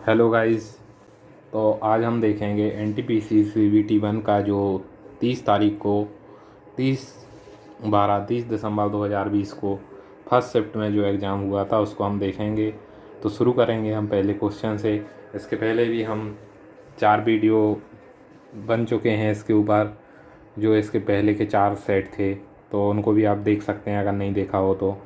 Hello guys. तो आज हम देखेंगे एनटीपीसी सीबीटी 1 का जो 30 तारीख को 30 दिसंबर 2020 को फर्स्ट शिफ्ट में जो एग्ज़ाम हुआ था उसको हम देखेंगे। तो शुरू करेंगे हम पहले क्वेश्चन से। इसके पहले भी हम 4 वीडियो बन चुके हैं इसके ऊपर, जो इसके पहले के 4 सेट थे, तो उनको भी आप देख सकते हैं अगर नहीं देखा हो तो।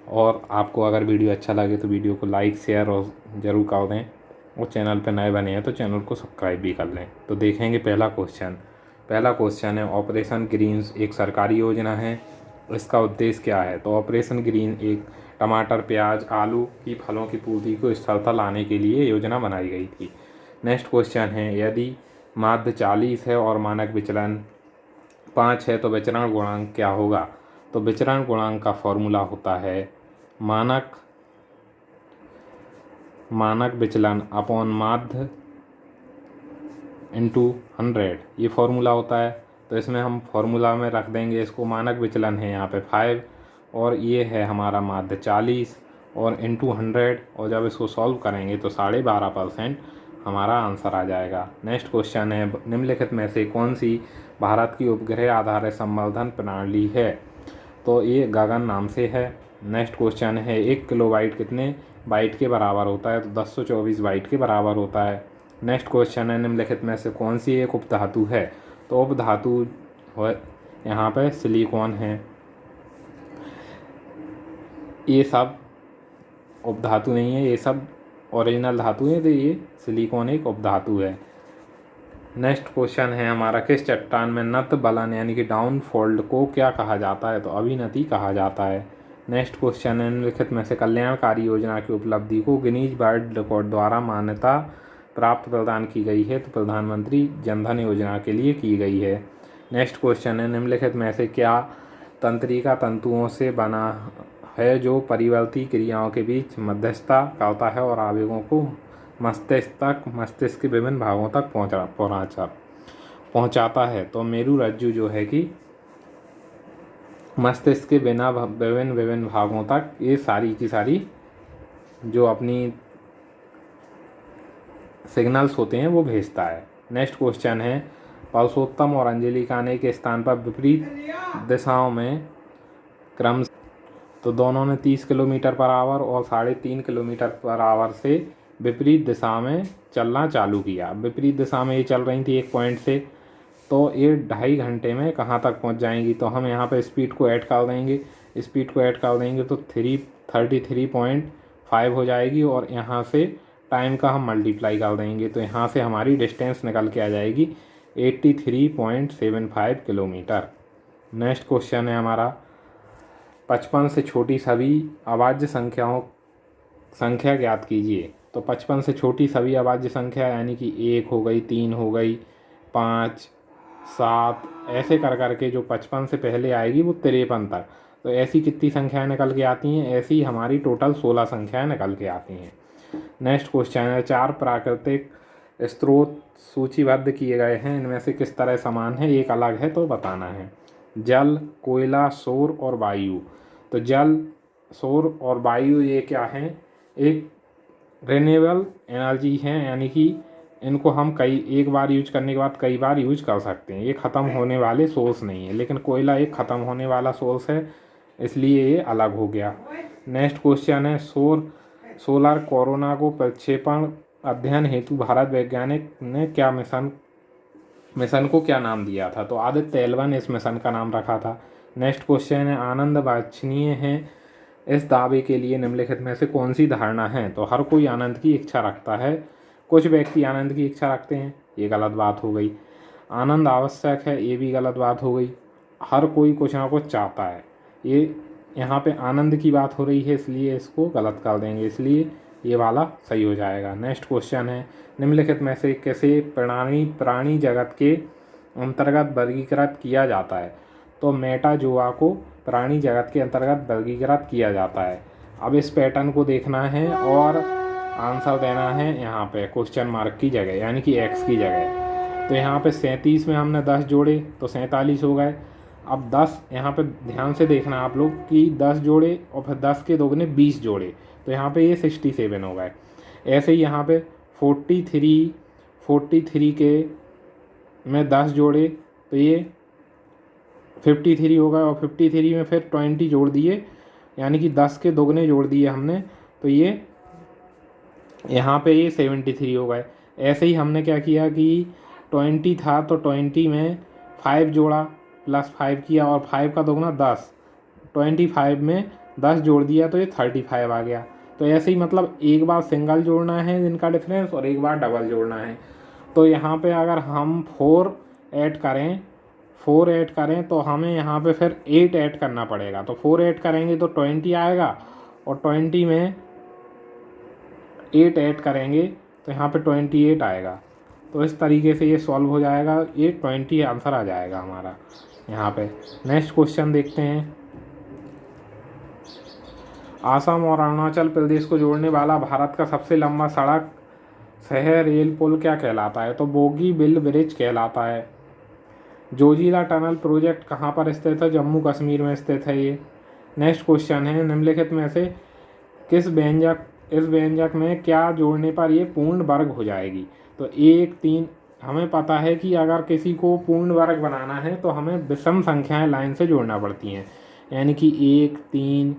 और आपको अगर वीडियो अच्छा लगे तो वीडियो को लाइक शेयर और ज़रूर कर दें, और चैनल पर नए बने हैं तो चैनल को सब्सक्राइब भी कर लें। तो देखेंगे पहला क्वेश्चन है ऑपरेशन ग्रीन्स एक सरकारी योजना है, इसका उद्देश्य क्या है। तो ऑपरेशन ग्रीन एक टमाटर, प्याज, आलू की फलों की पूर्ति को स्थिरता लाने के लिए योजना बनाई गई थी। नेक्स्ट क्वेश्चन है यदि माध्य 40 है और मानक विचलन 5 है तो विचरण गुणांक क्या होगा। तो विचरण गुणांक का फॉर्मूला होता है मानक विचलन अपॉन माध्य इंटू 100, ये फॉर्मूला होता है। तो इसमें हम फॉर्मूला में रख देंगे इसको, मानक विचलन है यहाँ पे 5 और ये है हमारा माध्य 40 और इंटू 100, और जब इसको सॉल्व करेंगे तो 12.5% हमारा आंसर आ जाएगा। नेक्स्ट क्वेश्चन है निम्नलिखित में से कौन सी भारत की उपग्रह आधारित संवर्धन प्रणाली है। तो ये गगन नाम से है। नेक्स्ट क्वेश्चन है 1 किलोबाइट कितने बाइट के बराबर होता है। तो 1024 बाइट के बराबर होता है। नेक्स्ट क्वेश्चन है निम्नलिखित में से कौन सी एक उपधातु है। तो उपधातु यहाँ पे सिलिकॉन है। ये सब उपधातु नहीं है, ये सब ओरिजिनल धातु है, तो ये सिलिकॉन एक उपधातु है। नेक्स्ट क्वेश्चन है हमारा किस चट्टान में नत बलन यानी कि डाउन फोल्ड को क्या कहा जाता है। तो अभिनति कहा जाता है। नेक्स्ट क्वेश्चन है निम्नलिखित में से कल्याणकारी योजना की उपलब्धि को गिनीज वर्ल्ड रिकॉर्ड द्वारा मान्यता प्राप्त प्रदान की गई है। तो प्रधानमंत्री जनधन योजना के लिए की गई है। नेक्स्ट क्वेश्चन है निम्नलिखित में से क्या तंत्रिका तंतुओं से बना है जो परिवर्ती क्रियाओं के बीच मध्यस्थता करता है और आवेगों को मस्तिष्क के विभिन्न भागों तक पहुंचाता है। तो मेरुरज्जु जो है कि मस्तिष्क के विभिन्न भागों तक ये सारी की सारी जो अपनी सिग्नल्स होते हैं वो भेजता है। नेक्स्ट क्वेश्चन है पुरुषोत्तम और अंजलि का अनेक स्थान पर विपरीत दिशाओं में क्रम, तो दोनों ने 30 किलोमीटर पर आवर और 3.5 किलोमीटर पर आवर से विपरीत दिशा में चलना चालू किया। विपरीत दिशा में ये चल रही थी एक पॉइंट से, तो ये 2.5 घंटे में कहाँ तक पहुँच जाएंगी। तो हम यहाँ पे स्पीड को ऐड कर देंगे तो 33.5 हो जाएगी, और यहाँ से टाइम का हम मल्टीप्लाई कर देंगे तो यहाँ से हमारी डिस्टेंस निकल के आ जाएगी 83.75 किलोमीटर। नेक्स्ट क्वेश्चन है हमारा 55 से छोटी सभी अभाज्य संख्या ज्ञात कीजिए। तो 55 से छोटी सभी अभाज्य संख्या यानी कि 1 हो गई, 3 हो गई, 5, 7, ऐसे कर करके जो 55 से पहले आएगी वो 53 तक। तो ऐसी कितनी संख्याएं निकल के आती हैं, ऐसी हमारी टोटल 16 संख्याएं निकल के आती हैं। नेक्स्ट क्वेश्चन है 4 प्राकृतिक स्रोत सूचीबद्ध किए गए हैं, इनमें से किस तरह समान है, एक अलग है तो बताना है। जल, कोयला, सौर और वायु। तो जल, सौर और वायु ये क्या हैं, एक रिन्यूएबल एनर्जी हैं, यानी कि इनको हम एक बार यूज करने के बाद कई बार यूज कर सकते हैं। ये ख़त्म होने वाले सोर्स नहीं है, लेकिन कोयला एक ख़त्म होने वाला सोर्स है, इसलिए ये अलग हो गया। नेक्स्ट क्वेश्चन है सोलर कोरोना को प्रक्षेपण अध्ययन हेतु भारत वैज्ञानिक ने क्या मिशन को क्या नाम दिया था। तो आदित्य L1 इस मिशन का नाम रखा था। नेक्स्ट क्वेश्चन है आनंद वांछनीय है इस दावे के लिए निम्नलिखित में से कौन सी धारणा है। तो हर कोई आनंद की इच्छा रखता है, कुछ व्यक्ति आनंद की इच्छा रखते हैं, ये गलत बात हो गई। आनंद आवश्यक है, ये भी गलत बात हो गई। हर कोई कुछ ना कुछ चाहता है, ये यहाँ पे आनंद की बात हो रही है, इसलिए इसको गलत कर देंगे, इसलिए ये वाला सही हो जाएगा। नेक्स्ट क्वेश्चन है निम्नलिखित में से किसे प्राणी जगत के अंतर्गत वर्गीकृत किया जाता है। तो मेटाजोआ को प्राणी जगत के अंतर्गत वर्गीकृत किया जाता है। अब इस पैटर्न को देखना है और आंसर देना है यहाँ पे क्वेश्चन मार्क की जगह, यानी कि एक्स की जगह। तो यहाँ पे 37 में हमने 10 जोड़े तो 47 हो गए। अब 10 यहाँ पे ध्यान से देखना आप लोग कि 10 जोड़े और फिर 10 के दोगुने 20 जोड़े, तो यहाँ पे ये 67 हो गए। ऐसे ही यहाँ पे 43 के में 10 जोड़े तो ये 53 होगा, और 53 में फिर 20 जोड़ दिए, यानी कि 10 के दोगुने जोड़ दिए हमने, तो ये यहाँ पे ये 73 हो गए। ऐसे ही हमने क्या किया कि 20 था तो 20 में 5 जोड़ा, +5 किया, और 5 का दोगुना 10, 25 में 10 जोड़ दिया तो ये 35 आ गया। तो ऐसे ही मतलब एक बार सिंगल जोड़ना है इनका डिफरेंस और एक बार डबल जोड़ना है। तो यहाँ पे अगर हम 4 ऐड करें तो हमें यहाँ पे फिर 8 ऐड करना पड़ेगा। तो 4 ऐड करेंगे तो 20 आएगा, और 20 में 8 ऐड करेंगे तो यहाँ पे 28 आएगा। तो इस तरीके से ये सॉल्व हो जाएगा, ये 20 आंसर आ जाएगा हमारा यहाँ पे। नेक्स्ट क्वेश्चन देखते हैं। आसाम और अरुणाचल प्रदेश को जोड़ने वाला भारत का सबसे लंबा सड़क शहर रेल पुल क्या कहलाता है? तो बोगीबिल ब्रिज कहलाता है। जोजिला टनल प्रोजेक्ट कहाँ पर स्थित है? जम्मू कश्मीर में स्थित है ये। नेक्स्ट क्वेश्चन है, निम्नलिखित में से इस व्यंजक में क्या जोड़ने पर ये पूर्ण वर्ग हो जाएगी? तो 1, 3, हमें पता है कि अगर किसी को पूर्ण वर्ग बनाना है तो हमें विषम संख्याएं लाइन से जोड़ना पड़ती हैं, यानी कि 1, 3,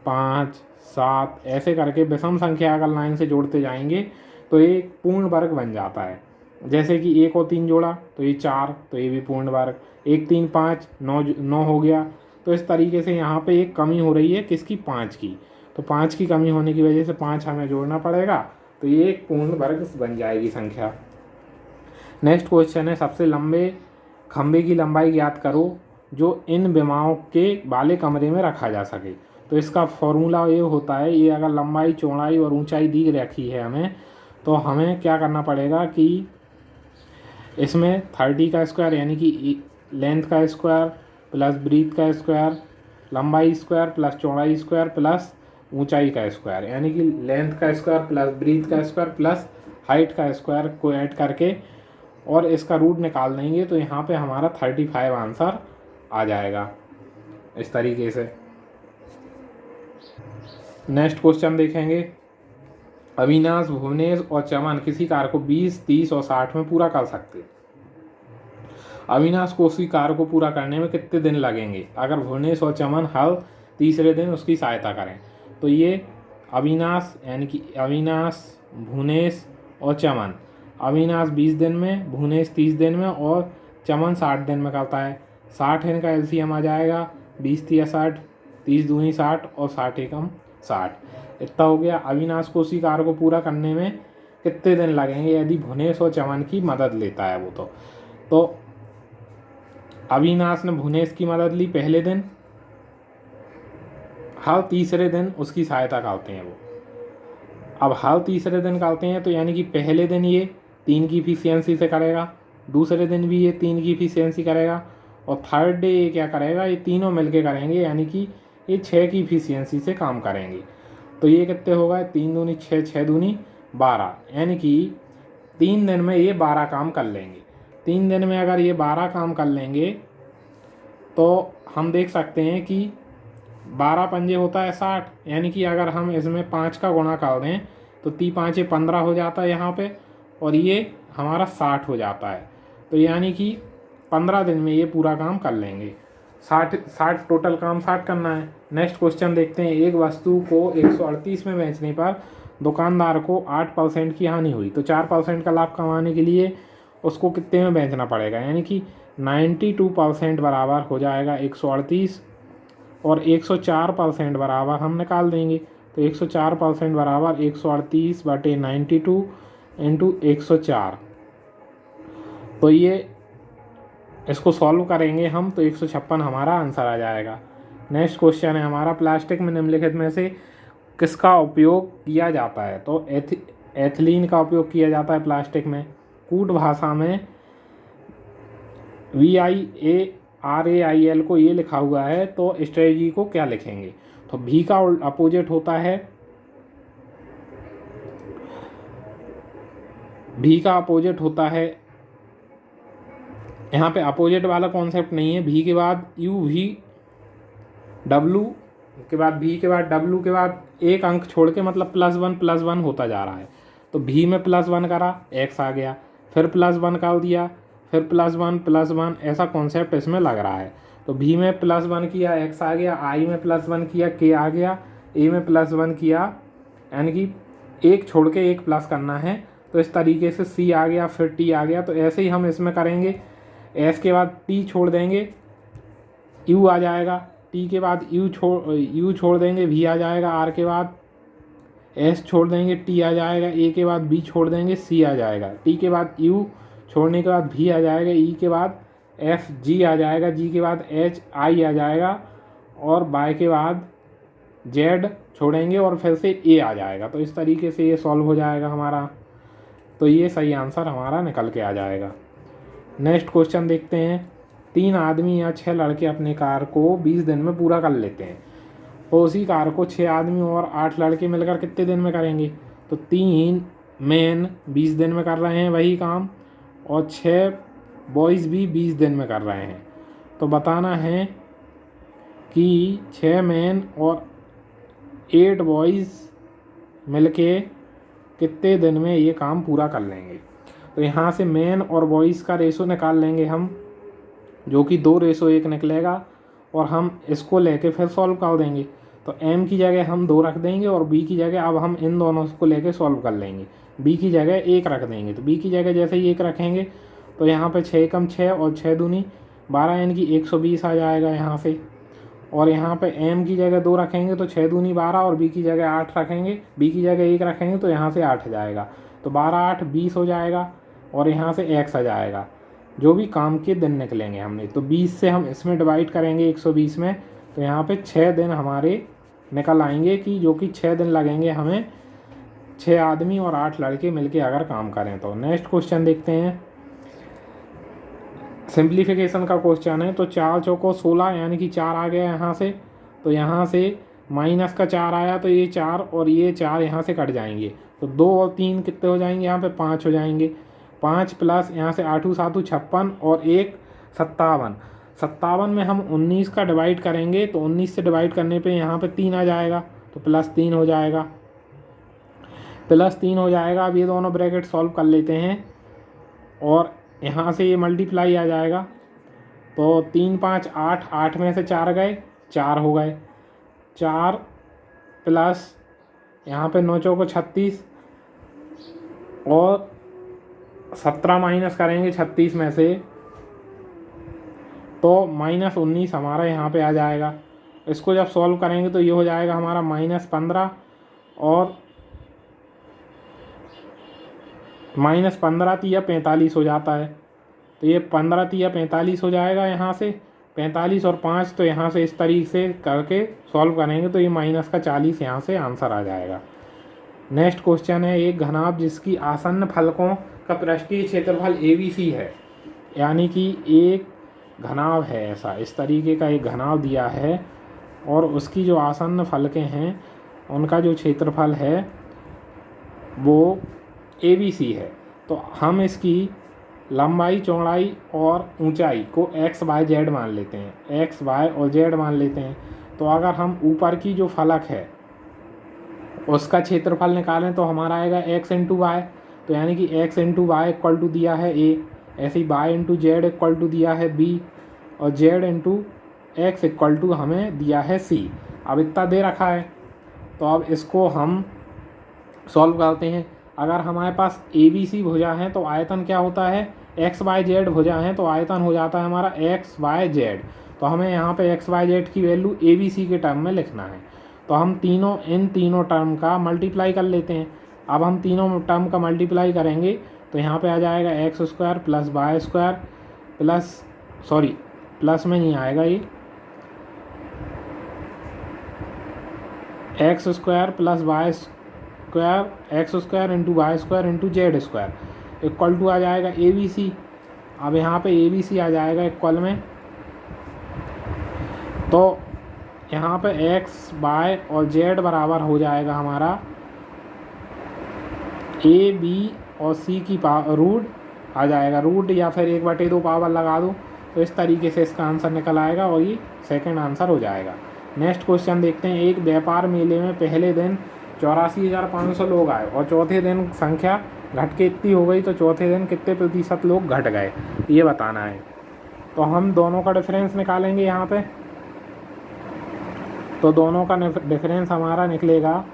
5, 7 ऐसे करके विषम संख्या अगर लाइन से जोड़ते जाएंगे तो ये पूर्ण वर्ग बन जाता है। जैसे कि 1 और 3 जोड़ा तो ये 4, तो ये भी पूर्ण वर्ग। 1, 3, 5, 9 हो गया। तो इस तरीके से यहाँ पे एक कमी हो रही है किसकी? 5 की। तो 5 की कमी होने की वजह से 5 हमें जोड़ना पड़ेगा, तो ये एक पूर्ण वर्ग बन जाएगी संख्या। नेक्स्ट क्वेश्चन है, सबसे लंबे खंभे की लंबाई ज्ञात करो जो इन विमाओं के वाले कमरे में रखा जा सके। तो इसका फॉर्मूला ये होता है, ये अगर लंबाई, चौड़ाई और ऊंचाई दी रखी है हमें, तो हमें क्या करना पड़ेगा कि इसमें 30 का स्क्वायर, यानी कि लेंथ का स्क्वायर प्लस ब्रीथ का स्क्वायर, लंबाई स्क्वायर प्लस चौड़ाई स्क्वायर प्लस ऊंचाई का स्क्वायर, यानी कि लेंथ का स्क्वायर प्लस ब्रीथ का स्क्वायर प्लस हाइट का स्क्वायर को ऐड करके और इसका रूट निकाल देंगे तो यहाँ पे हमारा 35 आंसर आ जाएगा इस तरीके से। नेक्स्ट क्वेश्चन देखेंगे। अविनाश, भुवनेश और चमन किसी कार्य को 20, 30 और 60 में पूरा कर सकते। अविनाश को उसी कार्य को पूरा करने में कितने दिन लगेंगे अगर भुवनेश और चमन हर तीसरे दिन उसकी सहायता करें? तो ये अविनाश, यानी कि अविनाश, भुवनेश और चमन, अविनाश 20 दिन में, भुवनेश 30 दिन में और चमन 60 दिन में करता है। 60 इनका एलसीएम आ जाएगा, 20 तिया 60, 30 दूनी 60 और 60 एकम 60, इतना हो गया। अविनाश को उसी कार्य को पूरा करने में कितने दिन लगेंगे यदि भुवनेश और चमन की मदद लेता है वो? तो अविनाश ने भुवनेश की मदद ली पहले दिन, हर तीसरे दिन उसकी सहायता करते हैं वो। अब हर तीसरे दिन करते हैं तो यानी कि पहले दिन ये 3 की इफिशियंसी से करेगा, दूसरे दिन भी ये 3 की इफिशियंसी करेगा, और थर्ड डे ये क्या करेगा? ये तीनों मिलके करेंगे, यानी कि ये 6 की इफिशियंसी से काम करेंगे। तो ये कितने होगा? 3 दूनी 6, 6 दूनी 12, यानी कि 3 दिन में ये 12 काम कर लेंगे। 3 दिन में अगर ये 12 काम कर लेंगे तो हम देख सकते हैं कि 12 पंजे होता है 60, यानी कि अगर हम इसमें 5 का गुणा कर दें तो 3 5 15 हो जाता है यहाँ पे, और ये हमारा 60 हो जाता है। तो यानी कि 15 दिन में ये पूरा काम कर लेंगे। 60 टोटल काम 60 करना है। नेक्स्ट क्वेश्चन देखते हैं। एक वस्तु को 138 में बेचने पर दुकानदार को 8% की हानि हुई, तो 4% का लाभ कमाने के लिए उसको कितने में बेचना पड़ेगा? यानी कि 92% बराबर हो जाएगा 138, और 104% बराबर हम निकाल देंगे। तो 104% बराबर 138/92 इंटू 104। तो ये इसको सॉल्व करेंगे हम तो 156 हमारा आंसर आ जाएगा। नेक्स्ट क्वेश्चन है हमारा, प्लास्टिक में निम्नलिखित में से किसका उपयोग किया जाता है? तो एथिलीन का उपयोग किया जाता है प्लास्टिक में। कूट भाषा में VIARAIL को ये लिखा हुआ है, तो स्ट्रेटजी को क्या लिखेंगे? तो भी का अपोजिट होता है, भी का अपोजिट होता है, यहाँ पे अपोजिट वाला कॉन्सेप्ट नहीं है। भी के बाद UV, W के बाद भी के बाद W के बाद एक अंक छोड़ के मतलब +1 +1 होता जा रहा है। तो तो भी में +1 करा, x आ गया, फिर +1 कर दिया, फिर +1 ऐसा कॉन्सेप्ट इसमें लग रहा है। तो भी में +1 किया, x आ गया, i में +1 किया, k आ गया, a में +1 किया, यानी कि एक छोड़ के एक प्लस करना है। तो इस तरीके से c आ गया, फिर t आ गया। तो ऐसे ही हम इसमें करेंगे, s के बाद t छोड़ देंगे, u आ जाएगा, t के बाद u छोड़ देंगे, v आ जाएगा, r के बाद s छोड़ देंगे, t आ जाएगा, a के बाद b छोड़ देंगे, c आ जाएगा, t के बाद u छोड़ने के बाद v आ जाएगा, e के बाद f g आ जाएगा, g के बाद h i आ जाएगा, और y के बाद z छोड़ेंगे और फिर से a आ जाएगा। तो इस तरीके से ये सॉल्व हो जाएगा हमारा। तो ये सही आंसर हमारा निकल के आ जाएगा। नेक्स्ट क्वेश्चन देखते हैं। 3 आदमी या 6 लड़के अपने कार को 20 दिन में पूरा कर लेते हैं, तो उसी कार को 6 आदमी और 8 लड़के मिलकर कितने दिन में करेंगे? तो 3 मैन 20 दिन में कर रहे हैं वही काम, और 6 बॉयज़ भी 20 दिन में कर रहे हैं। तो बताना है कि 6 मैन और 8 बॉयज़ मिलके कितने दिन में ये काम पूरा कर लेंगे। तो यहाँ से मैन और बॉयज़ का रेशो निकाल लेंगे हम, जो कि 2:1 निकलेगा, और हम इसको लेके फिर सॉल्व कर देंगे। तो m की जगह हम 2 रख देंगे, और b की जगह अब हम इन दोनों को लेके सॉल्व कर लेंगे। b की जगह 1 रख देंगे। तो b की जगह जैसे ही 1 रखेंगे तो यहाँ पे 6 कम 6 और 6 दूनी 12, यानी कि 120 आ जाएगा यहाँ से। और यहाँ पे m की जगह 2 रखेंगे तो 6 दूनी 12, और b की जगह 8 रखेंगे, b की जगह 1 रखेंगे तो यहाँ से 8 आ जाएगा। तो 12 8 20 हो जाएगा, और यहाँ से x आ जाएगा, जो भी काम के दिन निकलेंगे हमने। तो 20 से हम इसमें डिवाइड करेंगे 120 में, तो यहाँ पे 6 दिन हमारे निकल आएंगे, कि जो कि 6 दिन लगेंगे हमें 6 आदमी और 8 लड़के मिलके अगर काम करें तो। नेक्स्ट क्वेश्चन देखते हैं। सिंप्लीफिकेशन का क्वेश्चन है। तो 4 चौको 16, यानी कि 4 आ गया यहाँ से। तो यहाँ से माइनस का 4 आया, तो ये 4 और ये 4 यहाँ से कट जाएंगे। तो 2 और 3 कितने हो जाएंगे? यहाँ पे 5 हो जाएंगे। 5 प्लस यहाँ से 8 7 56 और 1 57। 57 में हम 19 का डिवाइड करेंगे, तो 19 से डिवाइड करने पे यहाँ पे 3 आ जाएगा, तो +3 हो जाएगा, +3 हो जाएगा। अब ये दोनों ब्रैकेट सॉल्व कर लेते हैं, और यहाँ से ये मल्टीप्लाई आ जाएगा। तो 3 5 8, 8 में से 4 गए, 4 हो गए, 4 प्लस यहाँ पे 9 चौको 36, और 17 माइनस करेंगे 36 में से, तो -19 हमारा यहाँ पे आ जाएगा। इसको जब सॉल्व करेंगे तो ये हो जाएगा हमारा -15, और -15 तिया 45 हो जाता है। तो ये 15 तिया 45 हो जाएगा यहाँ से, 45 और 5, तो यहाँ से इस तरीके से करके सॉल्व करेंगे तो ये -40 यहाँ से आंसर आ जाएगा। नेक्स्ट क्वेश्चन है। एक घनाभ जिसकी आसन्न फलकों का पृष्ठीय क्षेत्रफल ABC है, यानी कि एक घनाभ है ऐसा, इस तरीके का एक घनाभ दिया है, और उसकी जो आसन्न फलकें हैं उनका जो क्षेत्रफल है वो ABC है। तो हम इसकी लंबाई, चौड़ाई और ऊंचाई को x y z मान लेते हैं, x y और z मान लेते हैं। तो अगर हम ऊपर की जो फलक है उसका क्षेत्रफल निकालें तो हमारा आएगा x इंटू वाई। तो यानी कि x into y equal to दिया है a, ऐसे ही y into z equal to दिया है b, और z into x equal to हमें दिया है c। अब इतना दे रखा है, तो अब इसको हम सॉल्व करते हैं। अगर हमारे पास ABC भुजा है तो आयतन क्या होता है? x y z भुजा है तो आयतन हो जाता है हमारा x y z। तो हमें यहाँ पे x y z की वैल्यू ABC के टर्म में लिखना है। तो हम इन तीनों टर्म का मल्टीप्लाई कर लेते हैं। अब हम तीनों टर्म का मल्टीप्लाई करेंगे तो यहाँ पे आ जाएगा x² plus y² plus, sorry plus में नहीं आएगा, ये x² plus y² x² into y² into z² equal to आ जाएगा ABC। अब यहाँ पे ABC आ जाएगा इक्वल में, तो यहाँ पे x y और z बराबर हो जाएगा हमारा a b और c की रूट आ जाएगा, रूट या फिर 1/2 पावर लगा दो, तो इस तरीके से इसका आंसर निकल आएगा, और ये सेकंड आंसर हो जाएगा। नेक्स्ट क्वेश्चन देखते हैं। एक व्यापार मेले में पहले दिन 84,500 लोग आए और चौथे दिन संख्या घट के इतनी हो गई, तो चौथे दिन कितने प्रतिशत लोग घट गए ये बताना है। तो हम दोनों का डिफरेंस निकालेंगे यहाँ पे। तो दोनों का डिफरेंस हमारा निकलेगा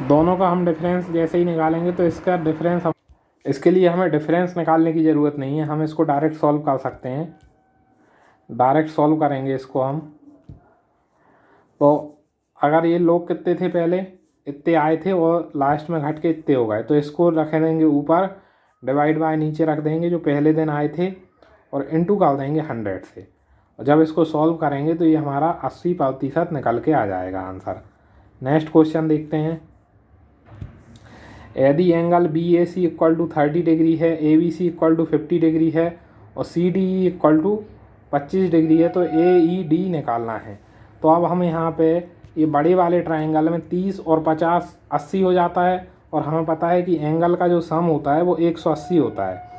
दोनों का हम डिफरेंस जैसे ही निकालेंगे तो इसका डिफरेंस इसके लिए हमें डिफरेंस निकालने की ज़रूरत नहीं है, हम इसको डायरेक्ट सॉल्व कर सकते हैं। डायरेक्ट सॉल्व करेंगे इसको हम। तो अगर ये लोग कितने थे, पहले इतने आए थे और लास्ट में घट के इतने हो गए, तो इसको रख देंगे ऊपर, डिवाइड बाय नीचे रख देंगे जो पहले दिन आए थे, और इनटू कर देंगे 100 से। और जब इसको सॉल्व करेंगे तो ये हमारा 80% निकल के आ जाएगा आंसर। नेक्स्ट क्वेश्चन देखते हैं। यदि angle B A C equal to 30 degree है, A B C equal to 50 degree है और C D E equal to 25 degree है, तो ए ई डी निकालना है। तो अब हम यहाँ पे ये बड़े वाले ट्रायंगल में 30 और 50 80 हो जाता है, और हमें पता है कि एंगल का जो सम होता है वो 180 होता है।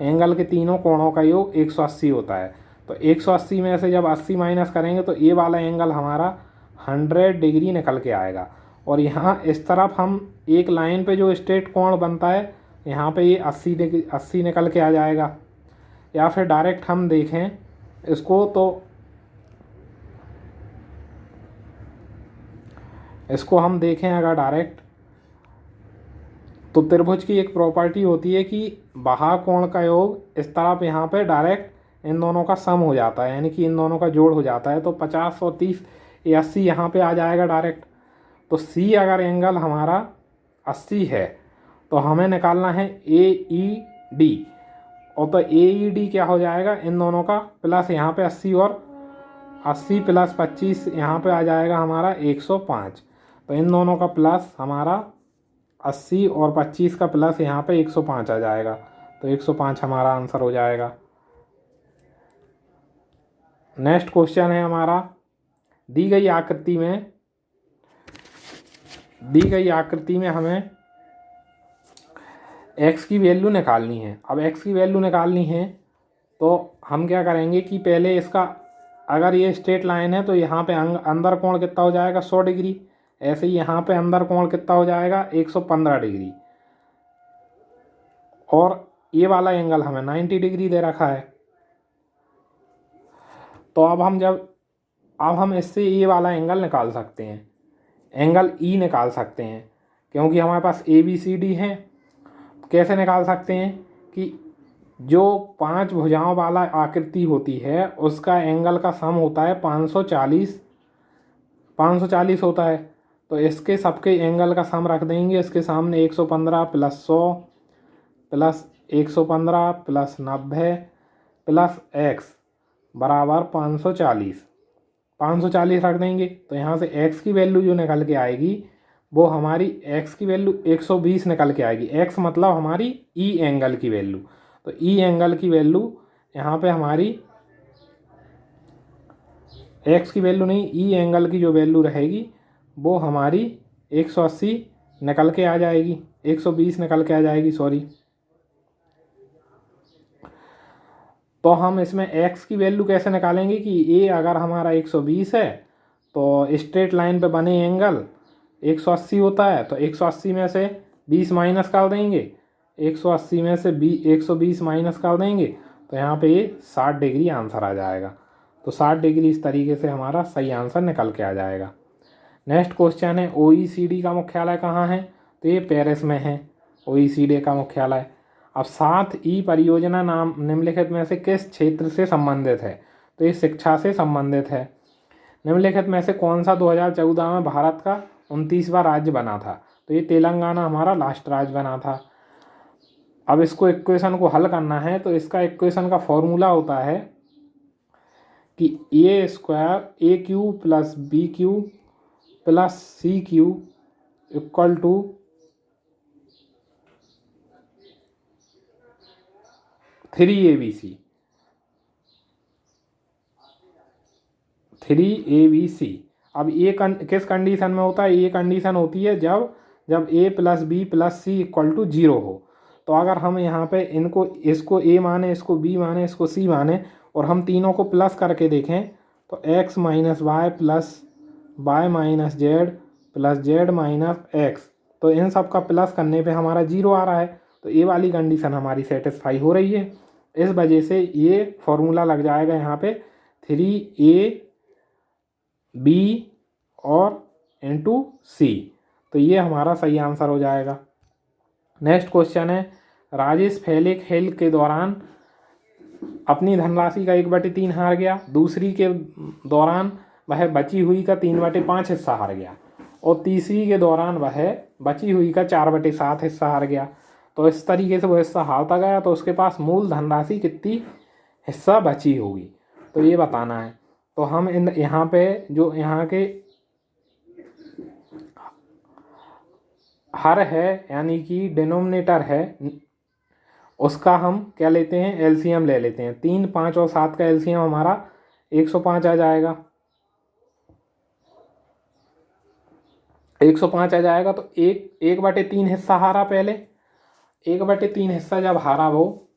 एंगल के तीनों कोणों का योग 180 होता है। तो 180 में से जब 80 माइनस करेंगे तो ये वाला एंगल हमारा 100 डिग्री निकल के आएगा। और यहाँ इस तरफ हम एक लाइन पे जो स्ट्रेट कोण बनता है, यहाँ पे ये 80 निकल के आ जाएगा। या फिर डायरेक्ट हम देखें इसको, तो इसको हम देखें अगर डायरेक्ट, तो त्रिभुज की एक प्रॉपर्टी होती है कि बाह्य कोण का योग इस तरफ यहाँ पे डायरेक्ट इन दोनों का सम हो जाता है, यानी कि इन दोनों का जोड़ हो जाता है। तो 50 और 30 ये 80 यहाँ पे आ जाएगा डायरेक्ट। तो सी अगर एंगल हमारा 80 है तो हमें निकालना है ए ई डी, और तो ए ई डी क्या हो जाएगा, इन दोनों का प्लस यहाँ पे 80 और 80 प्लस 25 यहाँ पे आ जाएगा हमारा 105। तो इन दोनों का प्लस हमारा 80 और 25 का प्लस यहाँ पे 105 आ जाएगा। तो 105 हमारा आंसर हो जाएगा। नेक्स्ट क्वेश्चन है हमारा, दी गई आकृति में हमें x की वैल्यू निकालनी है। अब x की वैल्यू निकालनी है तो हम क्या करेंगे कि पहले इसका, अगर ये स्ट्रेट लाइन है तो यहाँ पे अंदर कोण कितना हो जाएगा 100 डिग्री। ऐसे ही यहाँ पे अंदर कोण कितना हो जाएगा 115 डिग्री। और ये वाला एंगल हमें 90 डिग्री दे रखा है। तो अब हम इससे ये वाला एंगल निकाल सकते हैं, एंगल ई निकाल सकते हैं, क्योंकि हमारे पास ए बी सी डी हैं। कैसे निकाल सकते हैं कि जो 5 भुजाओं वाला आकृति होती है उसका एंगल का सम होता है 540 होता है। तो इसके सबके एंगल का सम रख देंगे इसके सामने, 115 plus 100 plus 115 plus 90 plus x बराबर 540 रख देंगे। तो यहाँ से x की वैल्यू जो निकल के आएगी वो हमारी x की वैल्यू 120 निकल के आएगी। x मतलब हमारी ई एंगल की वैल्यू। तो ई एंगल की वैल्यू यहाँ पे हमारी x की वैल्यू नहीं, ई एंगल की जो वैल्यू रहेगी वो हमारी 180 निकल के आ जाएगी, 120 निकल के आ जाएगी, सॉरी। तो हम इसमें x की वैल्यू कैसे निकालेंगे कि a अगर हमारा 120 है तो स्ट्रेट लाइन पे बने एंगल 180 होता है। तो 180 में से 20 माइनस कर देंगे, 180 में से 120 माइनस कर देंगे, तो यहाँ पे ये 60 डिग्री आंसर आ जाएगा। तो 60 डिग्री इस तरीके से हमारा सही आंसर निकल के आ जाएगा। नेक्स्ट क्वेश्चन है, OECD का मुख्यालय कहाँ है? तो ये पेरिस में है OECD का मुख्यालय। अब 7E परियोजना नाम निम्नलिखित में से किस क्षेत्र से संबंधित है? तो ये शिक्षा से संबंधित है। निम्नलिखित में से कौन सा 2014 में भारत का 29वां राज्य बना था? तो ये तेलंगाना हमारा लास्ट राज्य बना था। अब इसको इक्वेशन को हल करना है, तो इसका इक्वेशन का फॉर्मूला होता है कि a square a cube plus b cube plus c cube equal to 3ABC। 3ABC। अब ये किस कंडीशन में होता है? ये कंडीशन होती है जब a plus b plus c equal to 0 हो। तो अगर हम यहाँ पे इसको ए माने, इसको बी माने, इसको सी माने और हम तीनों को प्लस करके देखें तो x minus y plus y minus z plus z minus x, तो इन सब का प्लस करने पे हमारा 0 आ रहा है। तो ये वाली कंडीशन हमारी सेटिस्फाई हो रही है। इस वजह से ये फॉर्मूला लग जाएगा यहाँ पे 3ab और इंटू सी। तो ये हमारा सही आंसर हो जाएगा। नेक्स्ट क्वेश्चन है, राजेश पहले खेल के दौरान अपनी धनराशि का 1/3 हार गया, दूसरी के दौरान वह बची हुई का 3/5 हिस्सा हार गया और तीसरी के दौरान वह बची हुई का 4/7 हिस्सा हार गया। तो इस तरीके से वो हिस्सा हारता गया तो उसके पास मूल धनराशि कितनी हिस्सा बची होगी, तो ये बताना है। तो हम यहाँ पे जो यहाँ के हर है यानी कि डिनोमिनेटर है, उसका हम क्या लेते हैं, एलसीएम ले लेते हैं। 3, 5 और 7 का एलसीएम हमारा 105 आ जाएगा। 105 आ जाएगा तो 1/3 हिस्सा हारा। पहले 1/3 हिस्सा जब हारा वो,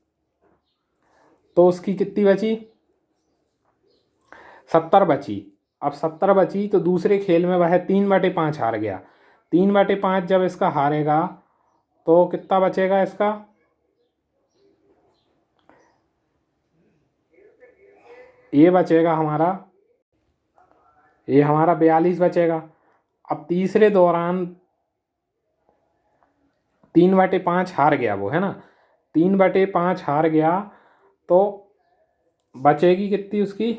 तो उसकी कितनी बची, 70 बची। अब 70 बची तो दूसरे खेल में वह 3/5 हार गया। 3/5 जब इसका हारेगा तो कितना बचेगा इसका, ये बचेगा हमारा, ये हमारा 42 बचेगा। अब तीसरे दौरान 3/5 हार गया वो, है ना, 3/5 हार गया तो बचेगी कितनी उसकी,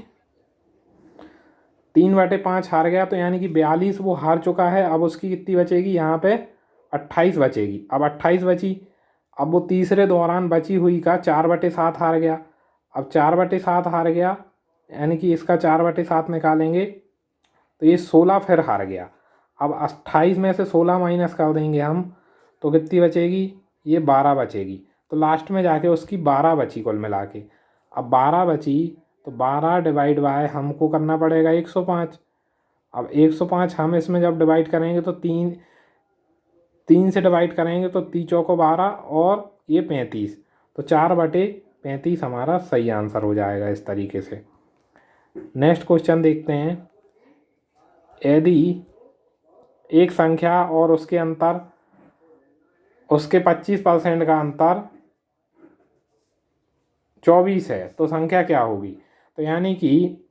3/5 हार गया तो यानी कि 42 वो हार चुका है। अब उसकी कितनी बचेगी, यहाँ पे 28 बचेगी। अब 28 बची, अब वो तीसरे दौरान बची हुई का 4/7 हार गया। अब 4/7 हार गया यानी कि इसका 4/7 निकालेंगे तो ये 16 फिर हार गया। अब 28 में से 16 माइनस कर देंगे हम तो कितनी बचेगी, ये 12 बचेगी। तो लास्ट में जाके उसकी 12 बची कुल मिला के। अब 12 बची तो 12 डिवाइड बाय हमको करना पड़ेगा 105। अब 105 हम इसमें जब डिवाइड करेंगे तो 3 से डिवाइड करेंगे तो 3 चौको 12 और ये 35, तो 4/35 हमारा सही आंसर हो जाएगा इस तरीके से। नेक्स्ट क्वेश्चन देखते हैं, यदि एक संख्या और उसके अंतर, उसके 25% का अंतर 24 है तो संख्या क्या होगी। तो यानी कि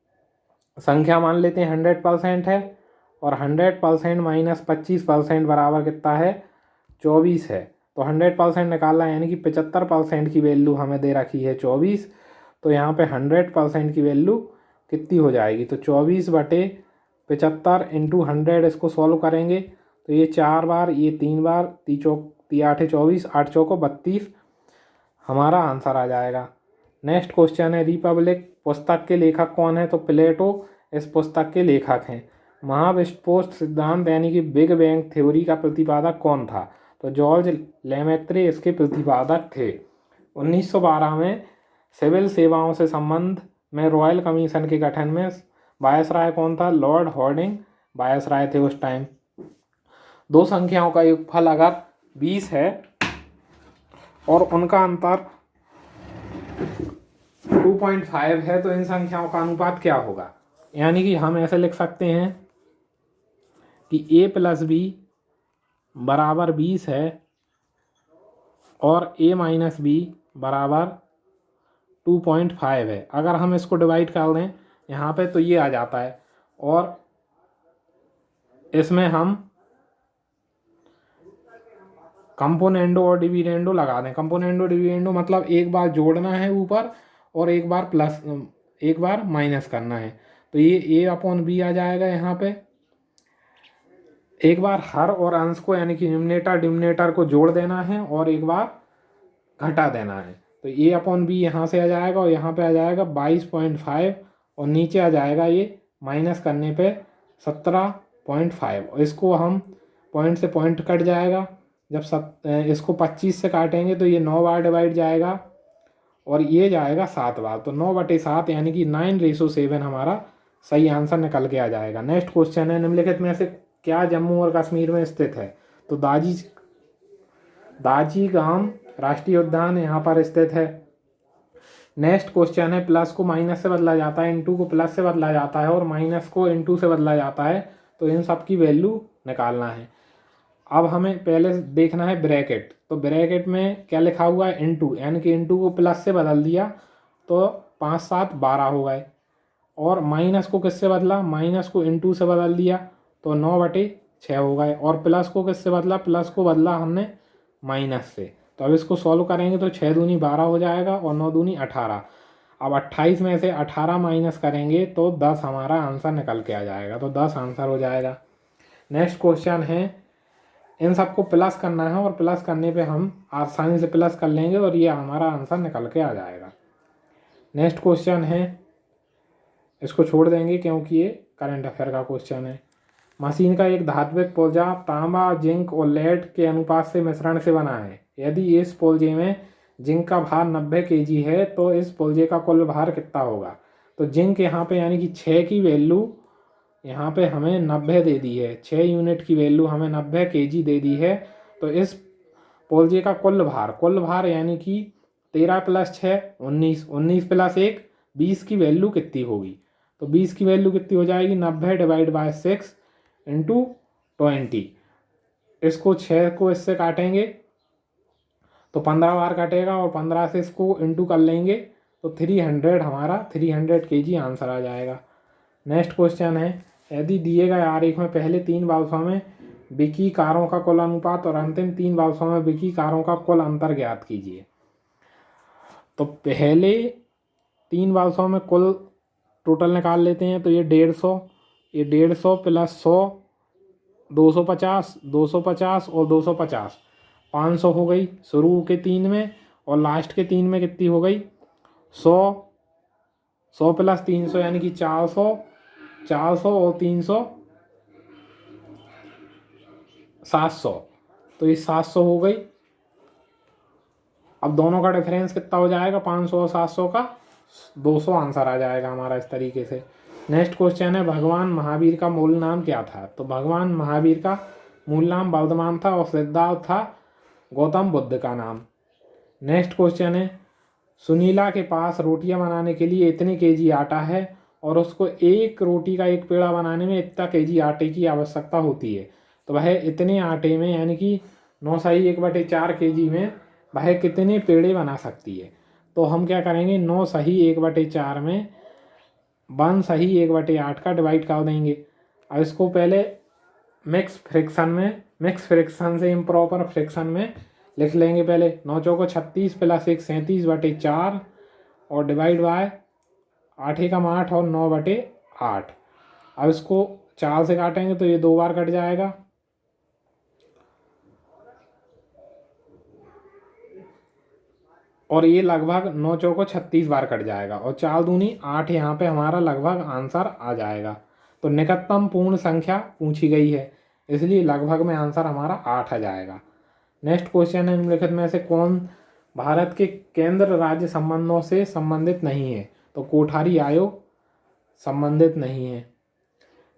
संख्या मान लेते हैं 100% है और 100% माइनस 25% बराबर कितना है, 24 है। तो 100% निकालना यानी कि 75% की वैल्यू हमें दे रखी है 24। तो यहाँ पे 100% की वैल्यू कितनी हो जाएगी, तो 24/75 इंटू 100 इसको सॉल्व करेंगे तो ये 4 बार, ये 3 बार, 3 8 24, 8 चौको 32 हमारा आंसर आ जाएगा। नेक्स्ट क्वेश्चन है, रिपब्लिक पुस्तक के लेखक कौन है। तो प्लेटो इस पुस्तक के लेखक हैं। महाविस्फोट सिद्धांत यानी कि बिग बैंग थ्योरी का प्रतिपादक कौन था। तो जॉर्ज लेमेत्रे इसके प्रतिपादक थे। 1912 में सिविल सेवाओं से संबंध में रॉयल कमीशन के गठन में वायसराय कौन था, लॉर्ड हॉर्डिंग वायसराय थे उस टाइम। दो संख्याओं का योगफल अगर 20 है और उनका अंतर 2.5 है तो इन संख्याओं का अनुपात क्या होगा। यानी कि हम ऐसे लिख सकते हैं कि a + b बराबर 20 है और a - b बराबर 2.5 है। अगर हम इसको डिवाइड कर दें यहाँ पे तो ये आ जाता है और इसमें हम कंपोनेंडो और डिविडेंडो लगा दें। कंपोनेंडो डिविडेंडो मतलब एक बार जोड़ना है ऊपर और एक बार माइनस करना है। तो ये a/b आ जाएगा यहाँ पे। एक बार हर और अंश को यानी कि न्यूमरेटर डिनोमिनेटर को जोड़ देना है और एक बार घटा देना है। तो a/b यहाँ से आ जाएगा और यहाँ पे आ जाएगा 22.5 और नीचे आ जाएगा ये माइनस करने पे 17.5 और इसको हम पॉइंट से पॉइंट कट जाएगा। जब इसको 25 से काटेंगे तो ये 9 बार डिवाइड जाएगा और ये जाएगा 7 बार। तो 9/7 यानी कि 9:7 हमारा सही आंसर निकल के आ जाएगा। नेक्स्ट क्वेश्चन है, निम्नलिखित में से क्या जम्मू और कश्मीर में स्थित है। तो दाजी गांव राष्ट्रीय उद्यान यहाँ पर स्थित है। नेक्स्ट क्वेश्चन है, प्लस को माइनस से बदला जाता है, इनटू को प्लस से बदला जाता है और माइनस को इनटू से बदला जाता है, तो इन सब की वैल्यू निकालना है। अब हमें पहले देखना है ब्रैकेट, तो ब्रैकेट में क्या लिखा हुआ है, इनटू, यानी कि इनटू को प्लस से बदल दिया तो 5 7 12 हो गए, और माइनस को किससे बदला, माइनस को इनटू से बदल दिया तो 9/6 हो गए, और प्लस को किससे बदला, प्लस को बदला हमने माइनस से। तो अब इसको सॉल्व करेंगे तो 6 दूनी 12 हो जाएगा और 9 दूनी 18। अब 28 में से 18 माइनस करेंगे तो 10 हमारा आंसर निकल के आ जाएगा, तो 10 आंसर हो जाएगा। नेक्स्ट क्वेश्चन है, इन सबको प्लस करना है और प्लस करने पे हम आसानी से प्लस कर लेंगे और ये हमारा आंसर निकल के आ जाएगा। नेक्स्ट क्वेश्चन है, इसको छोड़ देंगे क्योंकि ये करंट अफेयर का क्वेश्चन है। मशीन का एक धात्विक पुर्जा तांबा, जिंक और लेड के अनुपात से मिश्रण से बना है। यदि इस पुर्जे में जिंक का भार 90 kg है तो इस पुर्जे का कुल भार कितना होगा। तो जिंक यहाँ पे यानी कि 6 की वैल्यू यहाँ पे हमें 90 दे दी है, 6 यूनिट की वैल्यू हमें 90 kg दे दी है। तो इस पुर्जे का कुल भार यानी कि 13 + 6 19, 19 + 1 20 की वैल्यू कितनी होगी। तो 20 की वैल्यू कितनी हो जाएगी, 90 / 6 × 20। इसको 6 को इससे काटेंगे तो 15 बार कटेगा और 15 से इसको इंटू कर लेंगे तो 300 हमारा 300 kg आंसर आ जाएगा। नेक्स्ट क्वेश्चन है, यदि दिए गए आरेख में पहले 3 बॉक्सों में बिकी कारों का कुल अनुपात और अंतिम 3 बॉक्सों में बिकी कारों का कुल अंतर ज्ञात कीजिए। तो पहले 3 बॉक्सों में कुल टोटल निकाल लेते हैं, तो ये 150, ये 150 + 100 250, 250 और 250 500 हो गई शुरू के 3 में, और लास्ट के 3 में कितनी हो गई 100, 100 + 300 यानी कि 400, 400 और 300 700, तो ये 700 हो गई। अब दोनों का डिफरेंस कितना हो जाएगा, 500 और 700 का 200 आंसर आ जाएगा हमारा इस तरीके से। नेक्स्ट क्वेश्चन है, भगवान महावीर का मूल नाम क्या था। तो भगवान महावीर का मूल नाम बर्धमान था और सिद्धार्थ था गौतम बुद्ध का नाम। नेक्स्ट क्वेश्चन है, सुनीला के पास रोटियां बनाने के लिए इतने kg आटा है और उसको एक रोटी का एक पेड़ा बनाने में इतना kg आटे की आवश्यकता होती है। तो वह इतने आटे में यानी कि 9 सही 1/4 kg में वह कितने पेड़े बना सकती है। तो हम क्या करेंगे, 9 सही 1/4 में 1 सही 1/8 का डिवाइड कर देंगे। अब इसको पहले मिक्स फ्रिक्शन से इम्प्रॉपर फ्रिक्शन में लिख लेंगे। पहले 9 चौको 36 + 1 37/4 और डिवाइड बाय 8 एकम 8 और 9/8। अब इसको 4 से काटेंगे तो ये 2 बार कट जाएगा, और ये लगभग 9 चौको 36 बार कट जाएगा, और 4 दूनी 8 यहाँ पे हमारा लगभग आंसर आ जाएगा। तो निकटतम पूर्ण संख्या पूछी गई है इसलिए लगभग में आंसर हमारा 8 आ जाएगा। नेक्स्ट क्वेश्चन है, निम्नलिखित में से कौन भारत के केंद्र राज्य संबंधों से संबंधित नहीं है। तो कोठारी आयोग संबंधित नहीं है।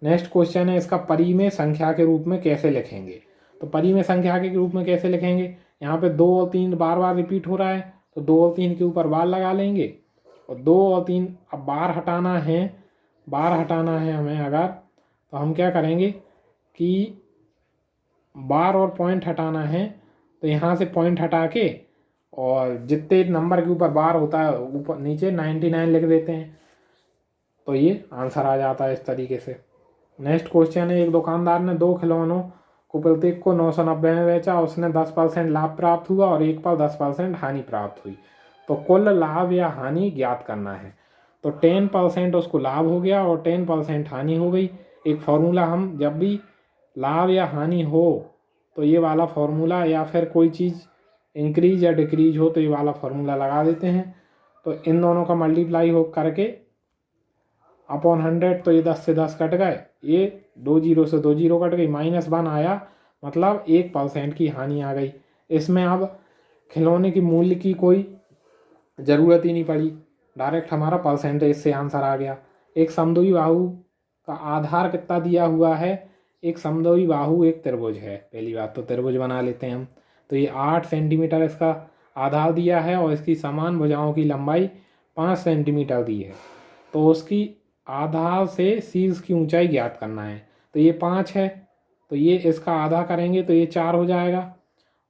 नेक्स्ट क्वेश्चन है, इसका परिमेय संख्या के रूप में कैसे लिखेंगे। तो परिमेय संख्या के रूप में कैसे लिखेंगे, यहाँ पे 2 और 3 बार बार रिपीट हो रहा है तो 2 और 3 के ऊपर बार लगा लेंगे, और 2 और 3 अब बार हटाना है हमें अगर, तो हम क्या करेंगे कि बार और पॉइंट हटाना है, तो यहाँ से पॉइंट हटा के और जितने नंबर के ऊपर बार होता है ऊपर नीचे 99 लिख देते हैं, तो ये आंसर आ जाता है इस तरीके से। नेक्स्ट क्वेश्चन है, एक दुकानदार ने 2 खिलौनों को प्रत्येक को 990 में बेचा, उसने 10% लाभ प्राप्त हुआ और एक पर 10% हानि प्राप्त हुई। तो कुल लाभ या हानि ज्ञात करना है। तो 10% उसको लाभ हो गया और 10% हानि हो गई। एक फॉर्मूला, हम जब भी लाभ या हानि हो तो ये वाला फॉर्मूला, या फिर कोई चीज़ इंक्रीज या डिक्रीज हो तो ये वाला फॉर्मूला लगा देते हैं। तो इन दोनों का मल्टीप्लाई हो करके अपॉन 100, तो ये 10 से 10 कट गए, ये 2 0 से 2 0 कट गई, -1 आया, मतलब 1% की हानि आ गई। इसमें अब खिलौने की मूल्य की कोई ज़रूरत ही नहीं पड़ी, डायरेक्ट हमारा परसेंटेज से आंसर आ गया। एक समद्विबाहु बाहु का आधार कितना दिया हुआ है, एक समद्विबाहु बाहु एक त्रिभुज है। पहली बात तो त्रिभुज बना लेते हैं हम, तो ये 8 सेंटीमीटर इसका आधार दिया है और इसकी समान भुजाओं की लंबाई 5 सेंटीमीटर दी है। तो उसकी आधार से शीर्ष की ऊंचाई ज्ञात करना है। तो ये 5 है, तो ये इसका आधा करेंगे तो ये 4 हो जाएगा,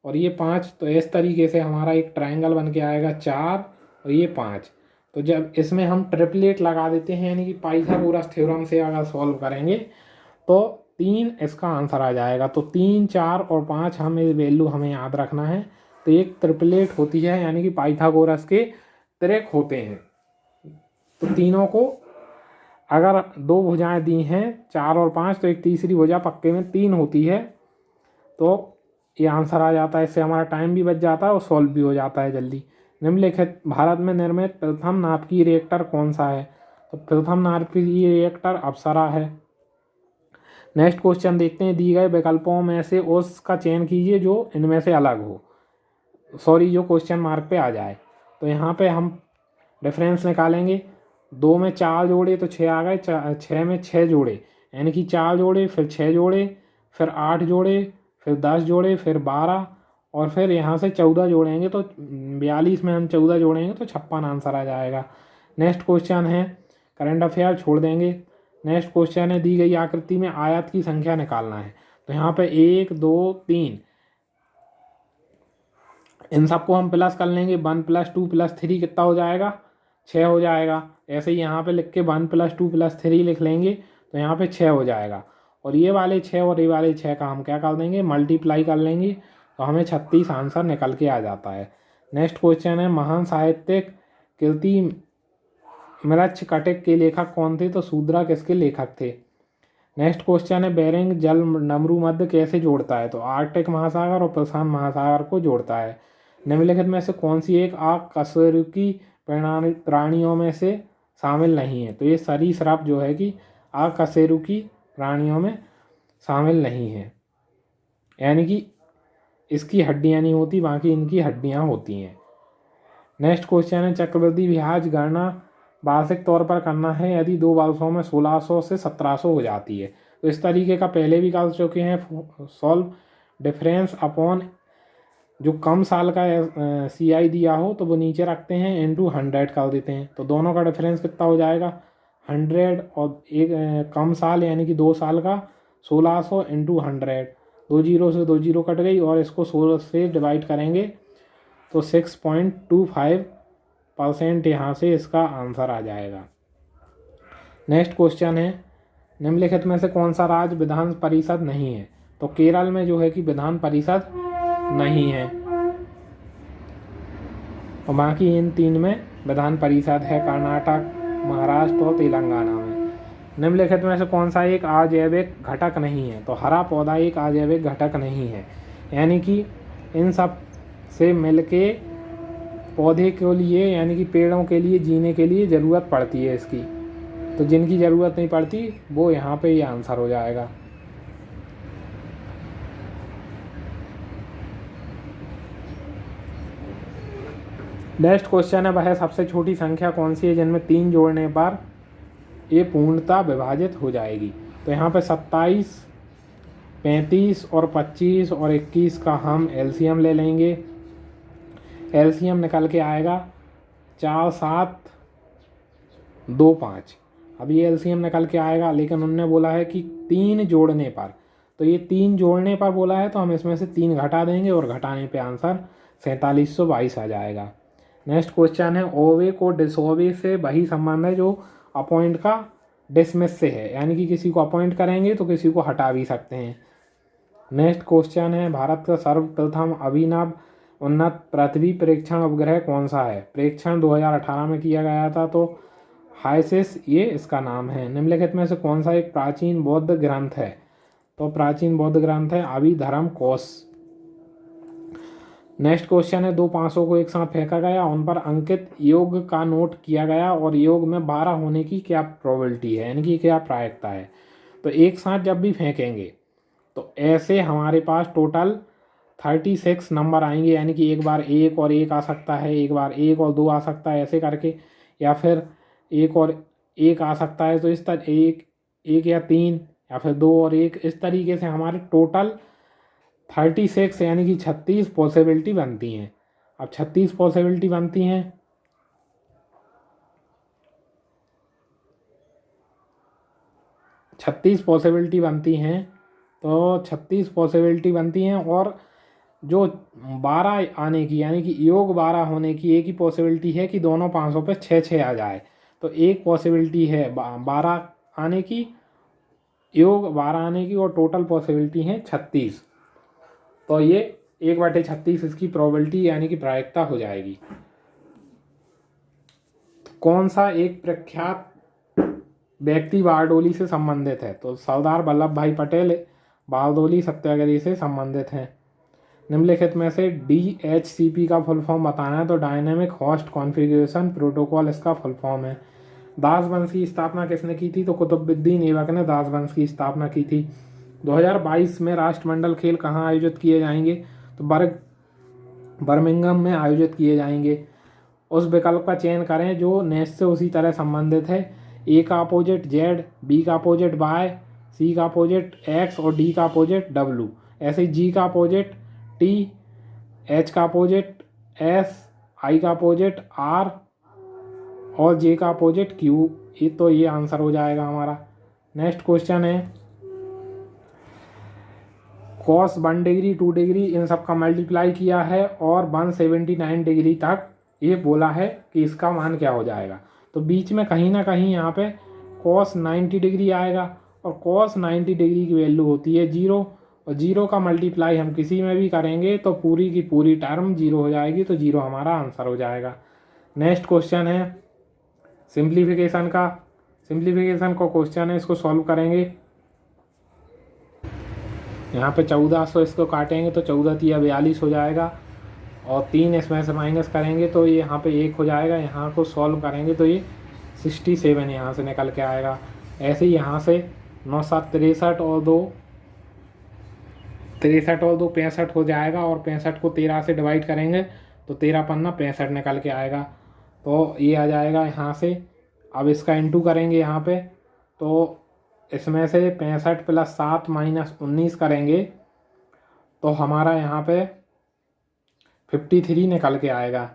और ये 5। तो इस तरीके से हमारा एक ट्रायंगल बन के आएगा 4 और ये 5। तो जब इसमें हम ट्रिपलेट लगा देते हैं, यानी कि पाइथागोरस थ्योरम से अगर सॉल्व करेंगे तो 3 इसका आंसर आ जाएगा। तो 3, 4 और 5 हमें वैल्यू हमें याद रखना है। तो एक ट्रिपलेट होती है, यानी कि पाइथागोरस के त्रिक होते हैं। तो तीनों को अगर 2 भुजाएं दी हैं 4 और 5, तो एक तीसरी भुजा पक्के में 3 होती है। तो ये आंसर आ जाता है। इससे हमारा टाइम भी बच जाता है और सॉल्व भी हो जाता है जल्दी। निम्नलिखित भारत में निर्मित प्रथम नाभिकीय रिएक्टर कौन सा है? तो प्रथम नाभिकीय रिएक्टर अप्सरा है। नेक्स्ट क्वेश्चन देखते हैं। दी गए विकल्पों में से उसका चयन कीजिए जो इनमें से अलग हो, जो क्वेश्चन मार्क पे आ जाए। तो यहाँ पे हम डिफरेंस निकालेंगे। 2 में 4 जोड़े तो 6 आ गए, 6 में 6 जोड़े, यानी कि 4 जोड़े, फिर 6 जोड़े, फिर 8 जोड़े, फिर 10 जोड़े, फिर 12, और फिर यहाँ से 14 जोड़ेंगे तो 42 में हम 14 जोड़ेंगे तो 56 आंसर आ जाएगा। नेक्स्ट क्वेश्चन है, करंट अफेयर छोड़ देंगे। नेक्स्ट क्वेश्चन है, दी गई आकृति में आयत की संख्या निकालना है। तो यहाँ पे 1, 2, 3, इन सबको हम प्लस कर लेंगे। 1 + 2 + 3 कितना हो जाएगा? 6 हो जाएगा। ऐसे ही यहाँ पे लिख के 1 + 2 + 3 लिख लेंगे तो यहाँ पे 6 हो जाएगा। और ये वाले 6 और ये वाले 6 का हम क्या कर देंगे? मल्टीप्लाई कर लेंगे तो हमें 36 आंसर निकल के आ जाता है। नेक्स्ट क्वेश्चन है, महान साहित्यिक कीर्ति मृच्छकटिक के लेखक कौन थे? तो शूद्रक इसके लेखक थे। नेक्स्ट क्वेश्चन है, बेरिंग जल डमरू मध्य कैसे जोड़ता है? तो आर्कटिक महासागर और प्रशांत महासागर को जोड़ता है। निम्नलिखित में से कौन सी एक अकशेरुकी प्राणियों में से शामिल नहीं है? तो ये सरीसृप जो है कि अकशेरुकी प्राणियों में शामिल नहीं है, यानी कि इसकी हड्डियां नहीं होती, बाकी इनकी हड्डियां होती हैं। नेक्स्ट क्वेश्चन है, चक्रवृद्धि ब्याज गणना वार्षिक तौर पर करना है यदि 2 वर्षों में 1600 से 1700 हो जाती है। तो इस तरीके का पहले भी कर चुके हैं सॉल्व। डिफरेंस अपॉन जो कम साल का CI दिया हो तो वो नीचे रखते हैं, इनटू 100 कर देते हैं। तो दोनों का डिफरेंस कितना हो जाएगा? 100 और एक कम साल यानी कि 2 साल का 1600 × 100। 2 जीरो से 2 जीरो कट गई और इसको 16 से डिवाइड करेंगे तो 6.25% यहाँ से इसका आंसर आ जाएगा। नेक्स्ट क्वेश्चन है, निम्नलिखित में से कौन सा राज्य विधान परिषद नहीं है? तो केरल में जो है कि विधान परिषद नहीं है, और बाकी इन 3 में विधान परिषद है, कर्नाटक, महाराष्ट्र और तेलंगाना में। निम्नलिखित में से कौन सा एक अजैविक घटक नहीं है? तो हरा पौधा एक अजैविक घटक नहीं है, यानी कि इन सब से मिलके पौधे के लिए, यानी कि पेड़ों के लिए जीने के लिए ज़रूरत पड़ती है इसकी। तो जिनकी ज़रूरत नहीं पड़ती वो यहाँ पे ये आंसर हो जाएगा। नेक्स्ट क्वेश्चन है, वह सबसे छोटी संख्या कौन सी है जिनमें 3 जोड़ने पर ये पूर्णतः विभाजित हो जाएगी? तो यहाँ पे 27, 35 और 25 और 21 का हम LCM ले लेंगे। LCM निकल के आएगा 4, 7, 2, 5। अब ये LCM निकल के आएगा, लेकिन उन्होंने बोला है कि 3 जोड़ने पर। तो ये 3 जोड़ने पर बोला है तो हम इसमें से 3 घटा देंगे और घटाने पे आंसर 4722 आ जाएगा। नेक्स्ट क्वेश्चन है, ओवे को डिसोवे से वही संबंध है जो अपॉइंट का डिसमिस से है, यानी कि किसी को अपॉइंट करेंगे तो किसी को हटा भी सकते हैं। नेक्स्ट क्वेश्चन है, भारत का सर्वप्रथम अभिनव उन्नत पृथ्वी प्रेक्षण उपग्रह कौन सा है? प्रेक्षण 2018 में किया गया था, तो हाइसिस ये इसका नाम है। निम्नलिखित में से कौन सा एक प्राचीन बौद्ध ग्रंथ है? तो प्राचीन बौद्ध ग्रंथ है अभिधर्म कोश। नेक्स्ट क्वेश्चन है, 2 500 को एक साथ फेंका गया, उन पर अंकित योग का नोट किया गया और योग में 12 होने की क्या प्रोबेबिलिटी है, यानी कि क्या प्रायिकता है? तो एक साथ जब भी फेंकेंगे तो ऐसे हमारे पास टोटल 36 नंबर आएंगे, यानी कि एक बार 1 और 1 आ सकता है, एक बार 1 और 2 आ सकता है ऐसे करके, या फिर 1 और 1 आ सकता है। तो इस तरह 1 या 3 या फिर 2 और 1, इस तरीके से हमारे टोटल 36 यानी कि 36 पॉसिबिलिटी बनती हैं। अब 36 पॉसिबिलिटी बनती हैं, 36 पॉसिबिलिटी बनती हैं, तो 36 पॉसिबिलिटी बनती हैं और जो 12 आने की यानी कि योग 12 होने की एक ही पॉसिबिलिटी है कि दोनों 500 पे 6 आ जाए। तो एक पॉसिबिलिटी है 12 आने की, योग 12 आने की, और टोटल पॉसिबिलिटी है 36। तो ये 1/36 इसकी प्रोबेबिलिटी यानी कि प्रायिकता हो जाएगी। कौन सा एक प्रख्यात व्यक्ति बारडोली से संबंधित है? तो सरदार वल्लभ भाई पटेल बारडोली सत्याग्रह से संबंधित हैं। निम्नलिखित में से DHCP का फुल फॉर्म बताना है, तो डायनेमिक होस्ट कॉन्फ़िगरेशन प्रोटोकॉल इसका फुल फॉर्म है। दास वंश की स्थापना किसने की थी? तो कुतुबुद्दीन ऐबक ने दास वंश की स्थापना की थी। 2022 में राष्ट्रमंडल खेल कहाँ आयोजित किए जाएंगे? तो बर्मिंघम में आयोजित किए जाएंगे। उस विकल्प का चयन करें जो नेक्स्ट से उसी तरह संबंधित है। ए का अपोजिट जेड, बी का अपोजिट वाई, सी का अपोजिट एक्स और डी का अपोजिट डब्ल्यू। ऐसे ही जी का अपोजिट टी, एच का अपोजिट एस, आई का अपोजिट आर और जे का अपोजिट क्यू। ये आंसर हो जाएगा हमारा। नेक्स्ट क्वेश्चन है cos 1 डिग्री 2 डिग्री इन सब का मल्टीप्लाई किया है और 179 डिग्री तक ये बोला है कि इसका मान क्या हो जाएगा। तो बीच में कहीं ना कहीं यहाँ पे cos 90 डिग्री आएगा और cos 90 डिग्री की वैल्यू होती है 0, और 0 का मल्टीप्लाई हम किसी में भी करेंगे तो पूरी की पूरी टर्म 0 हो जाएगी, तो 0 हमारा आंसर हो जाएगा। नेक्स्ट क्वेश्चन है सिंप्लीफिकेशन का। सिंप्लीफिकेशन का क्वेश्चन है, इसको सॉल्व करेंगे। यहाँ पे 1400 इसको काटेंगे तो 14 तिया 42 हो जाएगा, और 3 इसमें से माइनस करेंगे तो ये यहाँ पे 1 हो जाएगा। यहाँ को सॉल्व करेंगे तो ये 67 यहाँ से निकल के आएगा। ऐसे ही यहाँ से 9 7 63 और 2 65 हो जाएगा, और 65 को 13 से डिवाइड करेंगे तो 13 पन्ना 65 निकल के आएगा। तो ये आ जाएगा यहाँ से। अब इसका इंटू करेंगे यहाँ पे, तो इसमें से 65 + 7 - 19 करेंगे तो हमारा यहाँ पे 53 निकल के आएगा।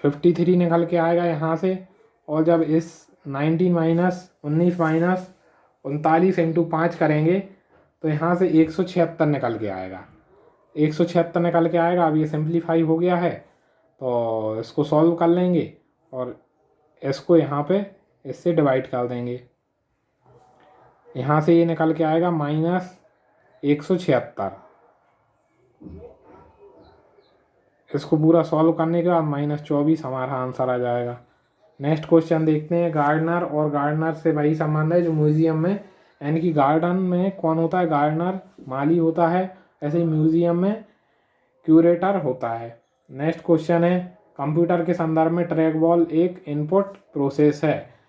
53 निकल के आएगा यहाँ से। और जब इस 19 - 19 - 39 × 5 करेंगे तो यहाँ से 176 निकल के आएगा। 176 निकल के आएगा। अब ये सिंप्लीफाई हो गया है तो इसको सॉल्व कर लेंगे और इसको यहाँ पे इससे डिवाइड कर देंगे। यहाँ से ये निकल के आएगा -176। इसको पूरा सॉल्व करने के बाद -24 हमारा आंसर आ जाएगा। नेक्स्ट क्वेश्चन देखते हैं। गार्डनर और गार्डनर से वही संबंध है जो म्यूजियम में, यानी कि गार्डन में कौन होता है? गार्डनर माली होता है। ऐसे ही म्यूजियम में क्यूरेटर होता है। नेक्स्ट क्वेश्चन है कंप्यूटर के संदर्भ में ट्रैक बॉल एक इनपुट प्रोसेस है।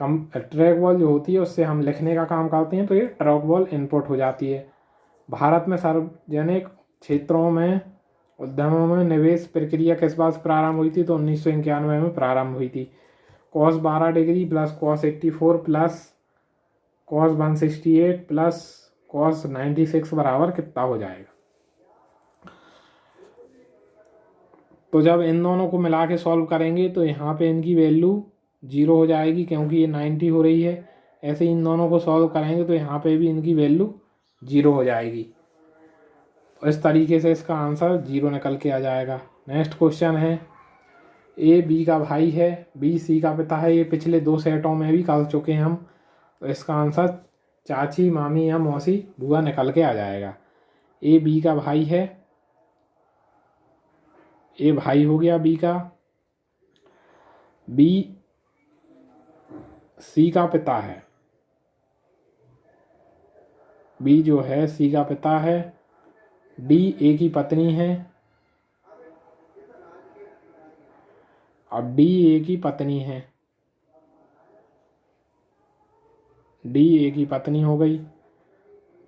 ट्रैक बॉल जो होती है उससे हम लिखने का काम करते हैं, तो ये ट्रैक बॉल इनपुट हो जाती है। भारत में सार्वजनिक क्षेत्रों में उद्यमों में निवेश प्रक्रिया किस बार से प्रारंभ हुई थी? तो 1991 में प्रारंभ हुई थी। cos 12 degree + cos 84 + cos 168 + cos 96 बराबर कितना हो जाएगा? तो जब इन दोनों को मिला के सॉल्व करेंगे तो यहाँ पे इनकी वैल्यू 0 हो जाएगी क्योंकि ये 90 हो रही है। ऐसे इन दोनों को सॉल्व करेंगे तो यहाँ पे भी इनकी वैल्यू 0 हो जाएगी। तो इस तरीके से इसका आंसर 0 निकल के आ जाएगा। नेक्स्ट क्वेश्चन है A B का भाई है, B C का पिता है। ये पिछले 2 सेटों में भी कर चुके हैं हम। तो इसका आंसर चाची, मामी या मौसी, बुआ निकल के आ जाएगा। A B का भाई है, A भाई हो गया B का। B C का पिता है, B जो है C का पिता है। D A की पत्नी है, अब D A की पत्नी है, D A की पत्नी हो गई।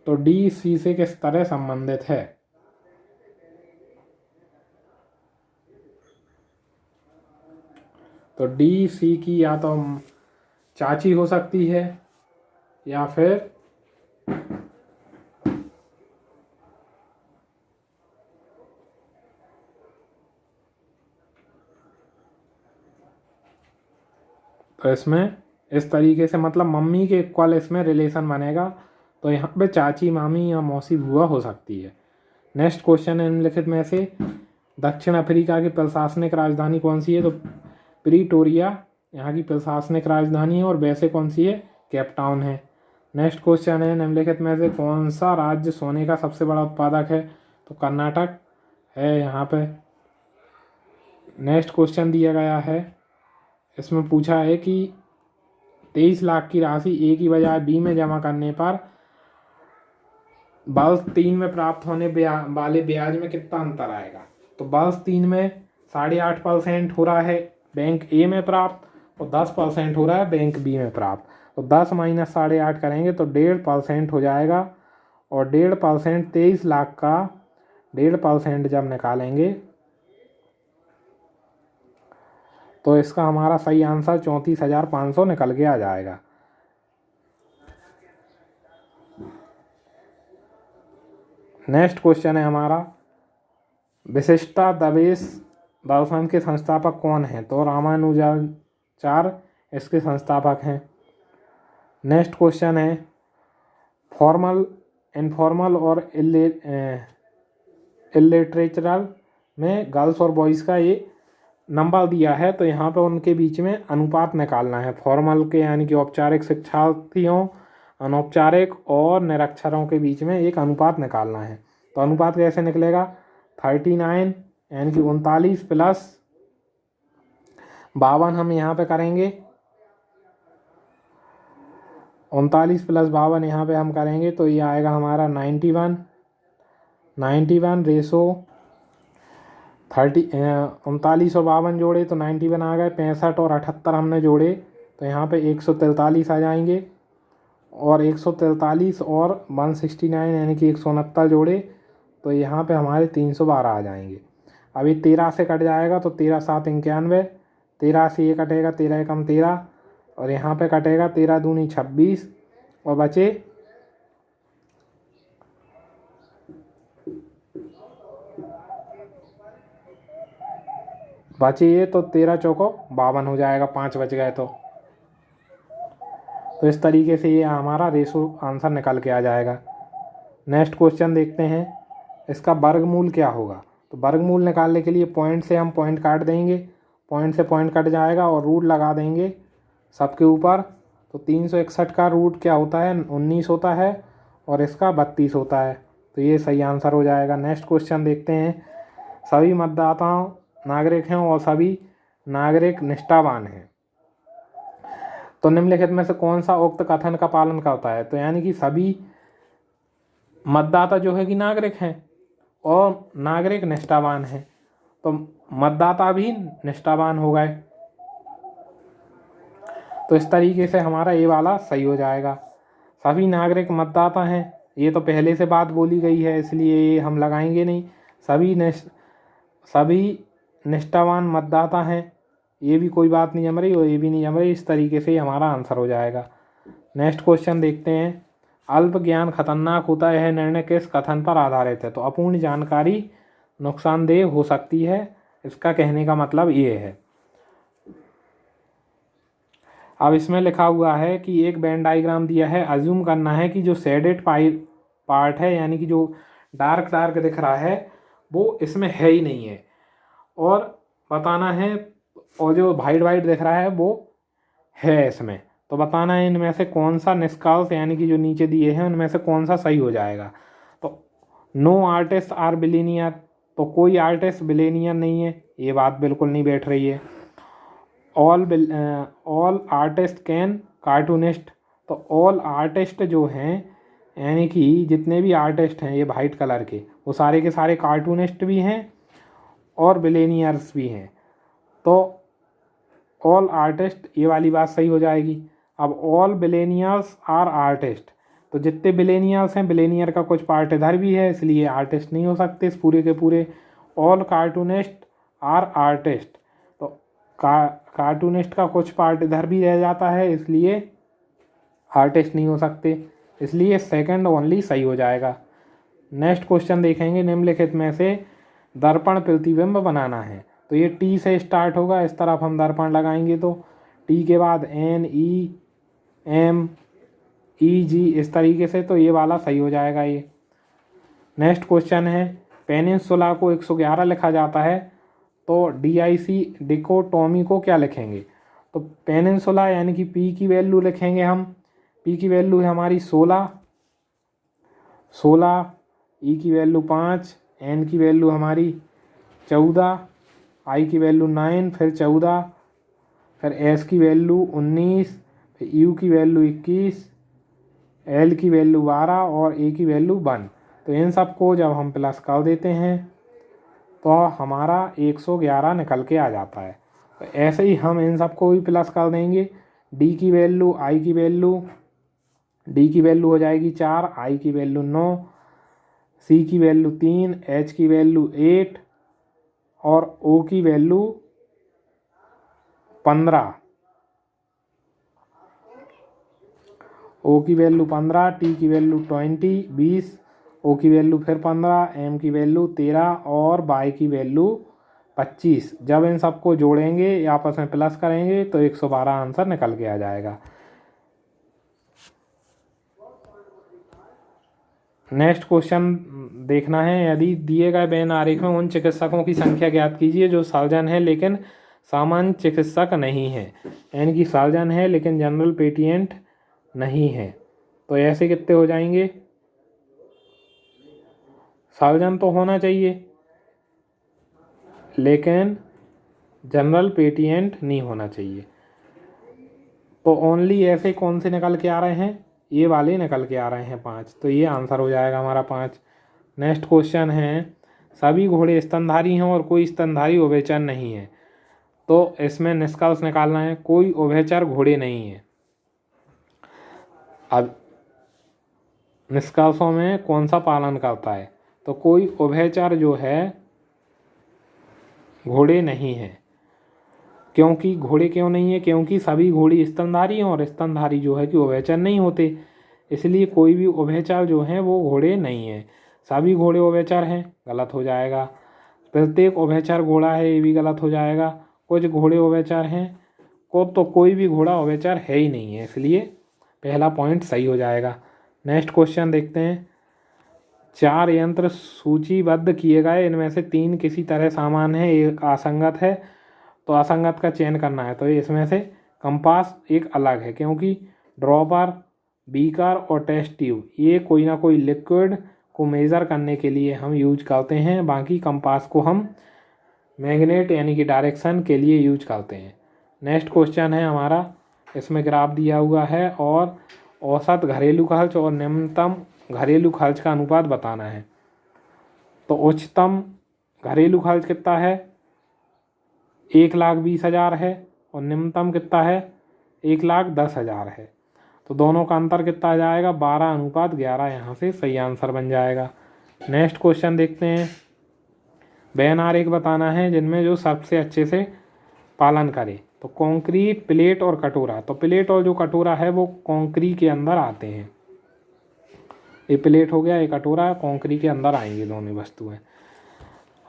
तो D C से किस तरह संबंधित है? तो D C की या तो चाची हो सकती है या फिर तो इसमें इस तरीके से मतलब मम्मी के इक्वल इसमें रिलेशन बनेगा। तो यहाँ पे चाची, मामी या मौसी, बुआ हो सकती है। नेक्स्ट क्वेश्चन है निम्नलिखित में से दक्षिण अफ्रीका की प्रशासनिक राजधानी कौन सी है? तो प्रीटोरिया यहाँ की प्रशासनिक राजधानी है। और वैसे कौन सी है? केप टाउन है। नेक्स्ट क्वेश्चन है निम्नलिखित में से कौन सा राज्य सोने का सबसे बड़ा उत्पादक है? तो कर्नाटक है यहाँ पे। नेक्स्ट क्वेश्चन दिया गया है, इसमें पूछा है कि 23 लाख की राशि ए की बजाय बी में जमा करने पर वर्ष 3 में प्राप्त होने वाले ब्याज में कितना अंतर आएगा? तो वर्ष 3 में 8.5% हो रहा है बैंक ए में प्राप्त और 10% हो रहा है बैंक बी में प्राप्त। तो 10 माइनस 8.5 करेंगे तो 1.5% हो जाएगा। और 1.5% 23 लाख का 1.5% जब निकालेंगे तो इसका हमारा सही आंसर 34,500 निकल के आ जाएगा। नेक्स्ट क्वेश्चन है हमारा विशिष्टाद्वैत दर्शन के संस्थापक कौन हैं? तो रामानुजाचार्य इसके संस्थापक हैं। नेक्स्ट क्वेश्चन है फॉर्मल, इनफॉर्मल और इलिटरेचरल में गर्ल्स और बॉयज़ का ये नंबर दिया है। तो यहाँ पे उनके बीच में अनुपात निकालना है। फॉर्मल के यानी कि औपचारिक शिक्षार्थियों, अनौपचारिक और निरक्षरों के बीच में एक अनुपात निकालना है। तो अनुपात कैसे निकलेगा? 39 यानी कि 39 प्लस 52 हम यहाँ पे करेंगे। 39 प्लस 52 यहाँ पे हम करेंगे तो ये आएगा हमारा 91 रेसो 30। 39 और 52 जोड़े तो 91 आ गए। 65 और 78 हमने जोड़े तो यहाँ पे 143 आ जाएंगे। और 143 और 169 यानी कि 169 जोड़े तो यहाँ पे हमारे 312 आ जाएंगे। अभी 13 से कट जाएगा तो 13 7 91, 13 से ये कटेगा 13 कम 13 और यहाँ पे कटेगा 13 दूनी 26 और बचे ये तो 13 चौको 52 हो जाएगा। 5 बच गए तो इस तरीके से ये हमारा रेशो आंसर निकल के आ जाएगा। नेक्स्ट क्वेश्चन देखते हैं, इसका वर्गमूल क्या होगा? तो वर्गमूल निकालने के लिए पॉइंट से हम पॉइंट काट देंगे, पॉइंट से पॉइंट कट जाएगा और रूट लगा देंगे सबके ऊपर। तो 361 का रूट क्या होता है? 19 होता है और इसका 32 होता है। तो ये सही आंसर हो जाएगा। नेक्स्ट क्वेश्चन देखते हैं, सभी मतदाताओं नागरिक हैं और सभी नागरिक निष्ठावान हैं। तो निम्नलिखित में से कौन सा उक्त कथन का पालन करता है? तो यानी कि सभी मतदाता जो है कि नागरिक हैं और नागरिक निष्ठावान हैं। तो मतदाता भी निष्ठावान हो गए। तो इस तरीके से हमारा ये वाला सही हो जाएगा। सभी नागरिक मतदाता हैं, ये तो पहले से बात बोली गई है इसलिए ये हम लगाएंगे नहीं। सभी निष्ठावान मतदाता हैं, ये भी कोई बात नहीं जम रही और ये भी नहीं जम रही। इस तरीके से ही हमारा आंसर हो जाएगा। नेक्स्ट क्वेश्चन देखते हैं, अल्प ज्ञान खतरनाक होता है, यह निर्णय किस कथन पर आधारित है? तो अपूर्ण जानकारी नुकसानदेह हो सकती है, इसका कहने का मतलब ये है। अब इसमें लिखा हुआ है कि एक वेन डायग्राम दिया है, अज्यूम करना है कि जो शेडेड पार्ट है यानी कि जो डार्क दिख रहा है वो इसमें है ही नहीं है और बताना है, और जो वाइट दिख रहा है वो है इसमें। तो बताना है इनमें से कौन सा निष्कर्ष यानी कि जो नीचे दिए हैं उनमें से कौन सा सही हो जाएगा। तो नो आर्टिस्ट आर बिलीनियर, तो कोई आर्टिस्ट बिलीनियर नहीं है, ये बात बिल्कुल नहीं बैठ रही है। ऑल आर्टिस्ट कैन कार्टूनिस्ट, तो ऑल आर्टिस्ट जो हैं यानी कि जितने भी आर्टिस्ट हैं ये वाइट कलर के, वो सारे के सारे कार्टूनिस्ट भी हैं और बिलेनियर्स भी हैं। तो ऑल आर्टिस्ट ये वाली बात सही हो जाएगी। अब ऑल बिलेनियर्स आर आर्टिस्ट, तो जितने बिलेनियर्स हैं, बिलेनियर का कुछ पार्ट इधर भी है इसलिए आर्टिस्ट नहीं हो सकते इस पूरे के पूरे। ऑल कार्टूनिस्ट आर आर्टिस्ट, तो कार्टूनिस्ट का कुछ पार्ट इधर भी रह जाता है इसलिए आर्टिस्ट नहीं हो सकते, इसलिए सेकंड ओनली सही हो जाएगा। नेक्स्ट क्वेश्चन देखेंगे, निम्नलिखित में से दर्पण प्रतिबिंब बनाना है। तो ये टी से स्टार्ट होगा, इस तरफ हम दर्पण लगाएंगे तो टी के बाद एन ई एम ई जी, इस तरीके से, तो ये वाला सही हो जाएगा ये। नेक्स्ट क्वेश्चन है, पेनिनसुला को 111 लिखा जाता है तो DIC डिकोटोमी को क्या लिखेंगे? तो पेनिनसुला यानी कि P की वैल्यू लिखेंगे हम, P की वैल्यू है हमारी 16, E की वैल्यू 5, N की वैल्यू हमारी 14, I की वैल्यू 9, फिर 14, फिर S की वैल्यू 19, फिर U की वैल्यू 21, L की वैल्यू 12 और A की वैल्यू 1। तो इन सब को जब हम प्लस कर देते हैं तो हमारा 111 निकल के आ जाता है। तो ऐसे ही हम इन सब को भी प्लस कर देंगे। D की वैल्यू D की वैल्यू हो जाएगी 4, I की वैल्यू 9, C की वैल्यू 3, H की वैल्यू 8 और O की वैल्यू 15, O की वैल्यू 15, T की वैल्यू 20, O की वैल्यू फिर 15, M की वैल्यू 13 और Y की वैल्यू 25। जब इन सबको जोड़ेंगे या आपस में प्लस करेंगे तो 112 आंसर निकल के आ जाएगा। नेक्स्ट क्वेश्चन देखना है, यदि दिए गए वेन आरेख में उन चिकित्सकों की संख्या ज्ञात कीजिए जो सर्जन है लेकिन सामान्य चिकित्सक नहीं है, यानी कि सर्जन है लेकिन जनरल पेडिएट्रिशियन नहीं है। तो ऐसे कितने हो जाएंगे? सर्जन तो होना चाहिए लेकिन जनरल पेडिएट्रिशियन नहीं होना चाहिए। तो ओनली ऐसे कौन से निकल के आ रहे हैं? ये वाले निकल के आ रहे हैं 5, तो ये आंसर हो जाएगा हमारा 5। नेक्स्ट क्वेश्चन है, सभी घोड़े स्तनधारी हैं और कोई स्तनधारी उभयचर नहीं है। तो इसमें निष्कर्ष निकालना है, कोई उभयचर घोड़े नहीं है। अब निष्कर्षों में कौन सा पालन करता है? तो कोई उभयचर जो है घोड़े नहीं है। क्योंकि घोड़े क्यों नहीं है? क्योंकि सभी घोड़ी स्तनधारी हैं और स्तनधारी जो है कि उभयचर नहीं होते, इसलिए कोई भी उभयचर जो हैं वो घोड़े नहीं है। सभी घोड़े उभयचर हैं, गलत हो जाएगा। प्रत्येक उभयचर घोड़ा है, ये भी गलत हो जाएगा। कुछ घोड़े उभयचर हैं तो कोई भी घोड़ा उभयचर है ही नहीं है, इसलिए पहला पॉइंट सही हो जाएगा। नेक्स्ट क्वेश्चन देखते हैं, 4 यंत्र सूचीबद्ध किए गए, इनमें से 3 किसी तरह सामान है, एक असंगत है, तो असंगत का चयन करना है। तो इसमें से कंपास एक अलग है क्योंकि ड्रॉपर, बीकर और टेस्ट ट्यूब ये कोई ना कोई लिक्विड को मेज़र करने के लिए हम यूज करते हैं, बाकी कंपास को हम मैग्नेट यानी कि डायरेक्शन के लिए यूज करते हैं। नेक्स्ट क्वेश्चन है हमारा, इसमें ग्राफ दिया हुआ है और औसत घरेलू खर्च और न्यूनतम घरेलू खर्च का अनुपात बताना है। तो उच्चतम घरेलू खर्च कितना है? 1,20,000 है और निम्नतम कितना है? 1,10,000 है। तो दोनों का अंतर कितना आ जाएगा? 12:11। यहाँ से सही आंसर बन जाएगा। नेक्स्ट क्वेश्चन देखते हैं, वेन आरेख बताना है जिनमें जो सबसे अच्छे से पालन करे। तो कंक्रीट, प्लेट और कटोरा। तो प्लेट और जो कटोरा है वो कंक्रीट के अंदर आते हैं। ये प्लेट हो गया, ये कटोरा कंक्रीट के अंदर आएंगे दोनों वस्तुएं।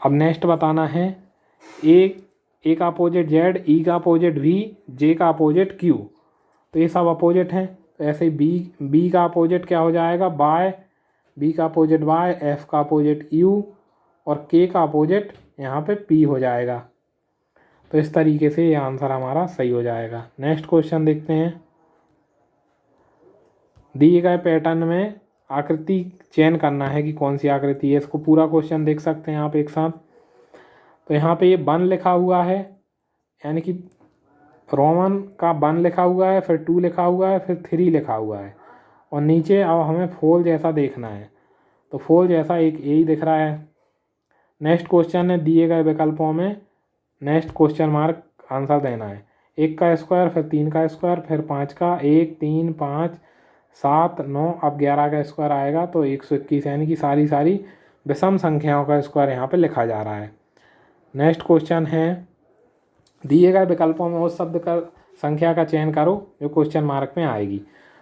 अब नेक्स्ट बताना है, ए का अपोजिट जेड, ई का अपोजिट वी, जे का अपोजिट क्यू। तो ये सब अपोजिट हैं, तो ऐसे बी का अपोजिट क्या हो जाएगा? बाय, बी का अपोजिट बाय, एफ का अपोजिट यू और के का अपोजिट यहाँ पे पी हो जाएगा। तो इस तरीके से ये आंसर हमारा सही हो जाएगा। नेक्स्ट क्वेश्चन देखते हैं, दिए गए पैटर्न में आकृति चयन करना है कि कौन सी आकृति है। इसको पूरा क्वेश्चन देख सकते हैं आप एक साथ। तो यहाँ पे ये 1 लिखा हुआ है, यानी कि रोमन का 1 लिखा हुआ है, फिर 2 लिखा हुआ है, फिर 3 लिखा हुआ है और नीचे अब हमें फोल जैसा देखना है। तो फोल जैसा एक यही दिख रहा है। नेक्स्ट क्वेश्चन है, दिए गए विकल्पों में नेक्स्ट क्वेश्चन मार्क आंसर देना है। 1 का स्क्वायर, फिर 3 का स्क्वायर, फिर 5 का, 1, 3, 5, 7, 9, अब 11 का स्क्वायर आएगा तो 121, यानी कि सारी विषम संख्याओं का स्क्वायर यहाँ पे लिखा जा रहा है। नेक्स्ट क्वेश्चन है, दिए गए विकल्पों में उस शब्द का संख्या का चयन करो जो क्वेश्चन मार्क में आएगी।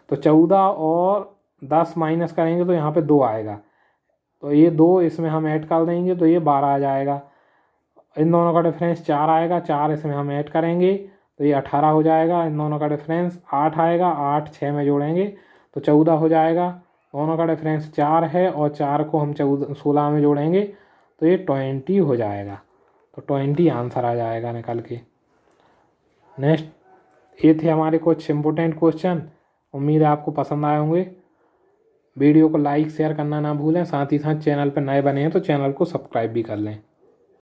तो 14 और 10 माइनस करेंगे तो यहाँ पे 2 आएगा, तो ये 2 इसमें हम ऐड कर देंगे तो ये 12 आ जाएगा। इन दोनों का डिफरेंस 4 आएगा, 4 इसमें हम ऐड करेंगे तो ये 18 हो जाएगा। इन दोनों का डिफरेंस 8 आएगा, 8 6 में जोड़ेंगे तो 14 हो जाएगा। दोनों का डिफरेंस 4 है और 4 को हम 16 में जोड़ेंगे तो ये 20 हो जाएगा। तो 20 आंसर आ जाएगा निकल के। नेक्स्ट ये थे हमारे कुछ इम्पोर्टेंट क्वेश्चन। उम्मीद है आपको पसंद आए होंगे। वीडियो को लाइक शेयर करना ना भूलें। साथ ही साथ चैनल पर नए बने हैं तो चैनल को सब्सक्राइब भी कर लें।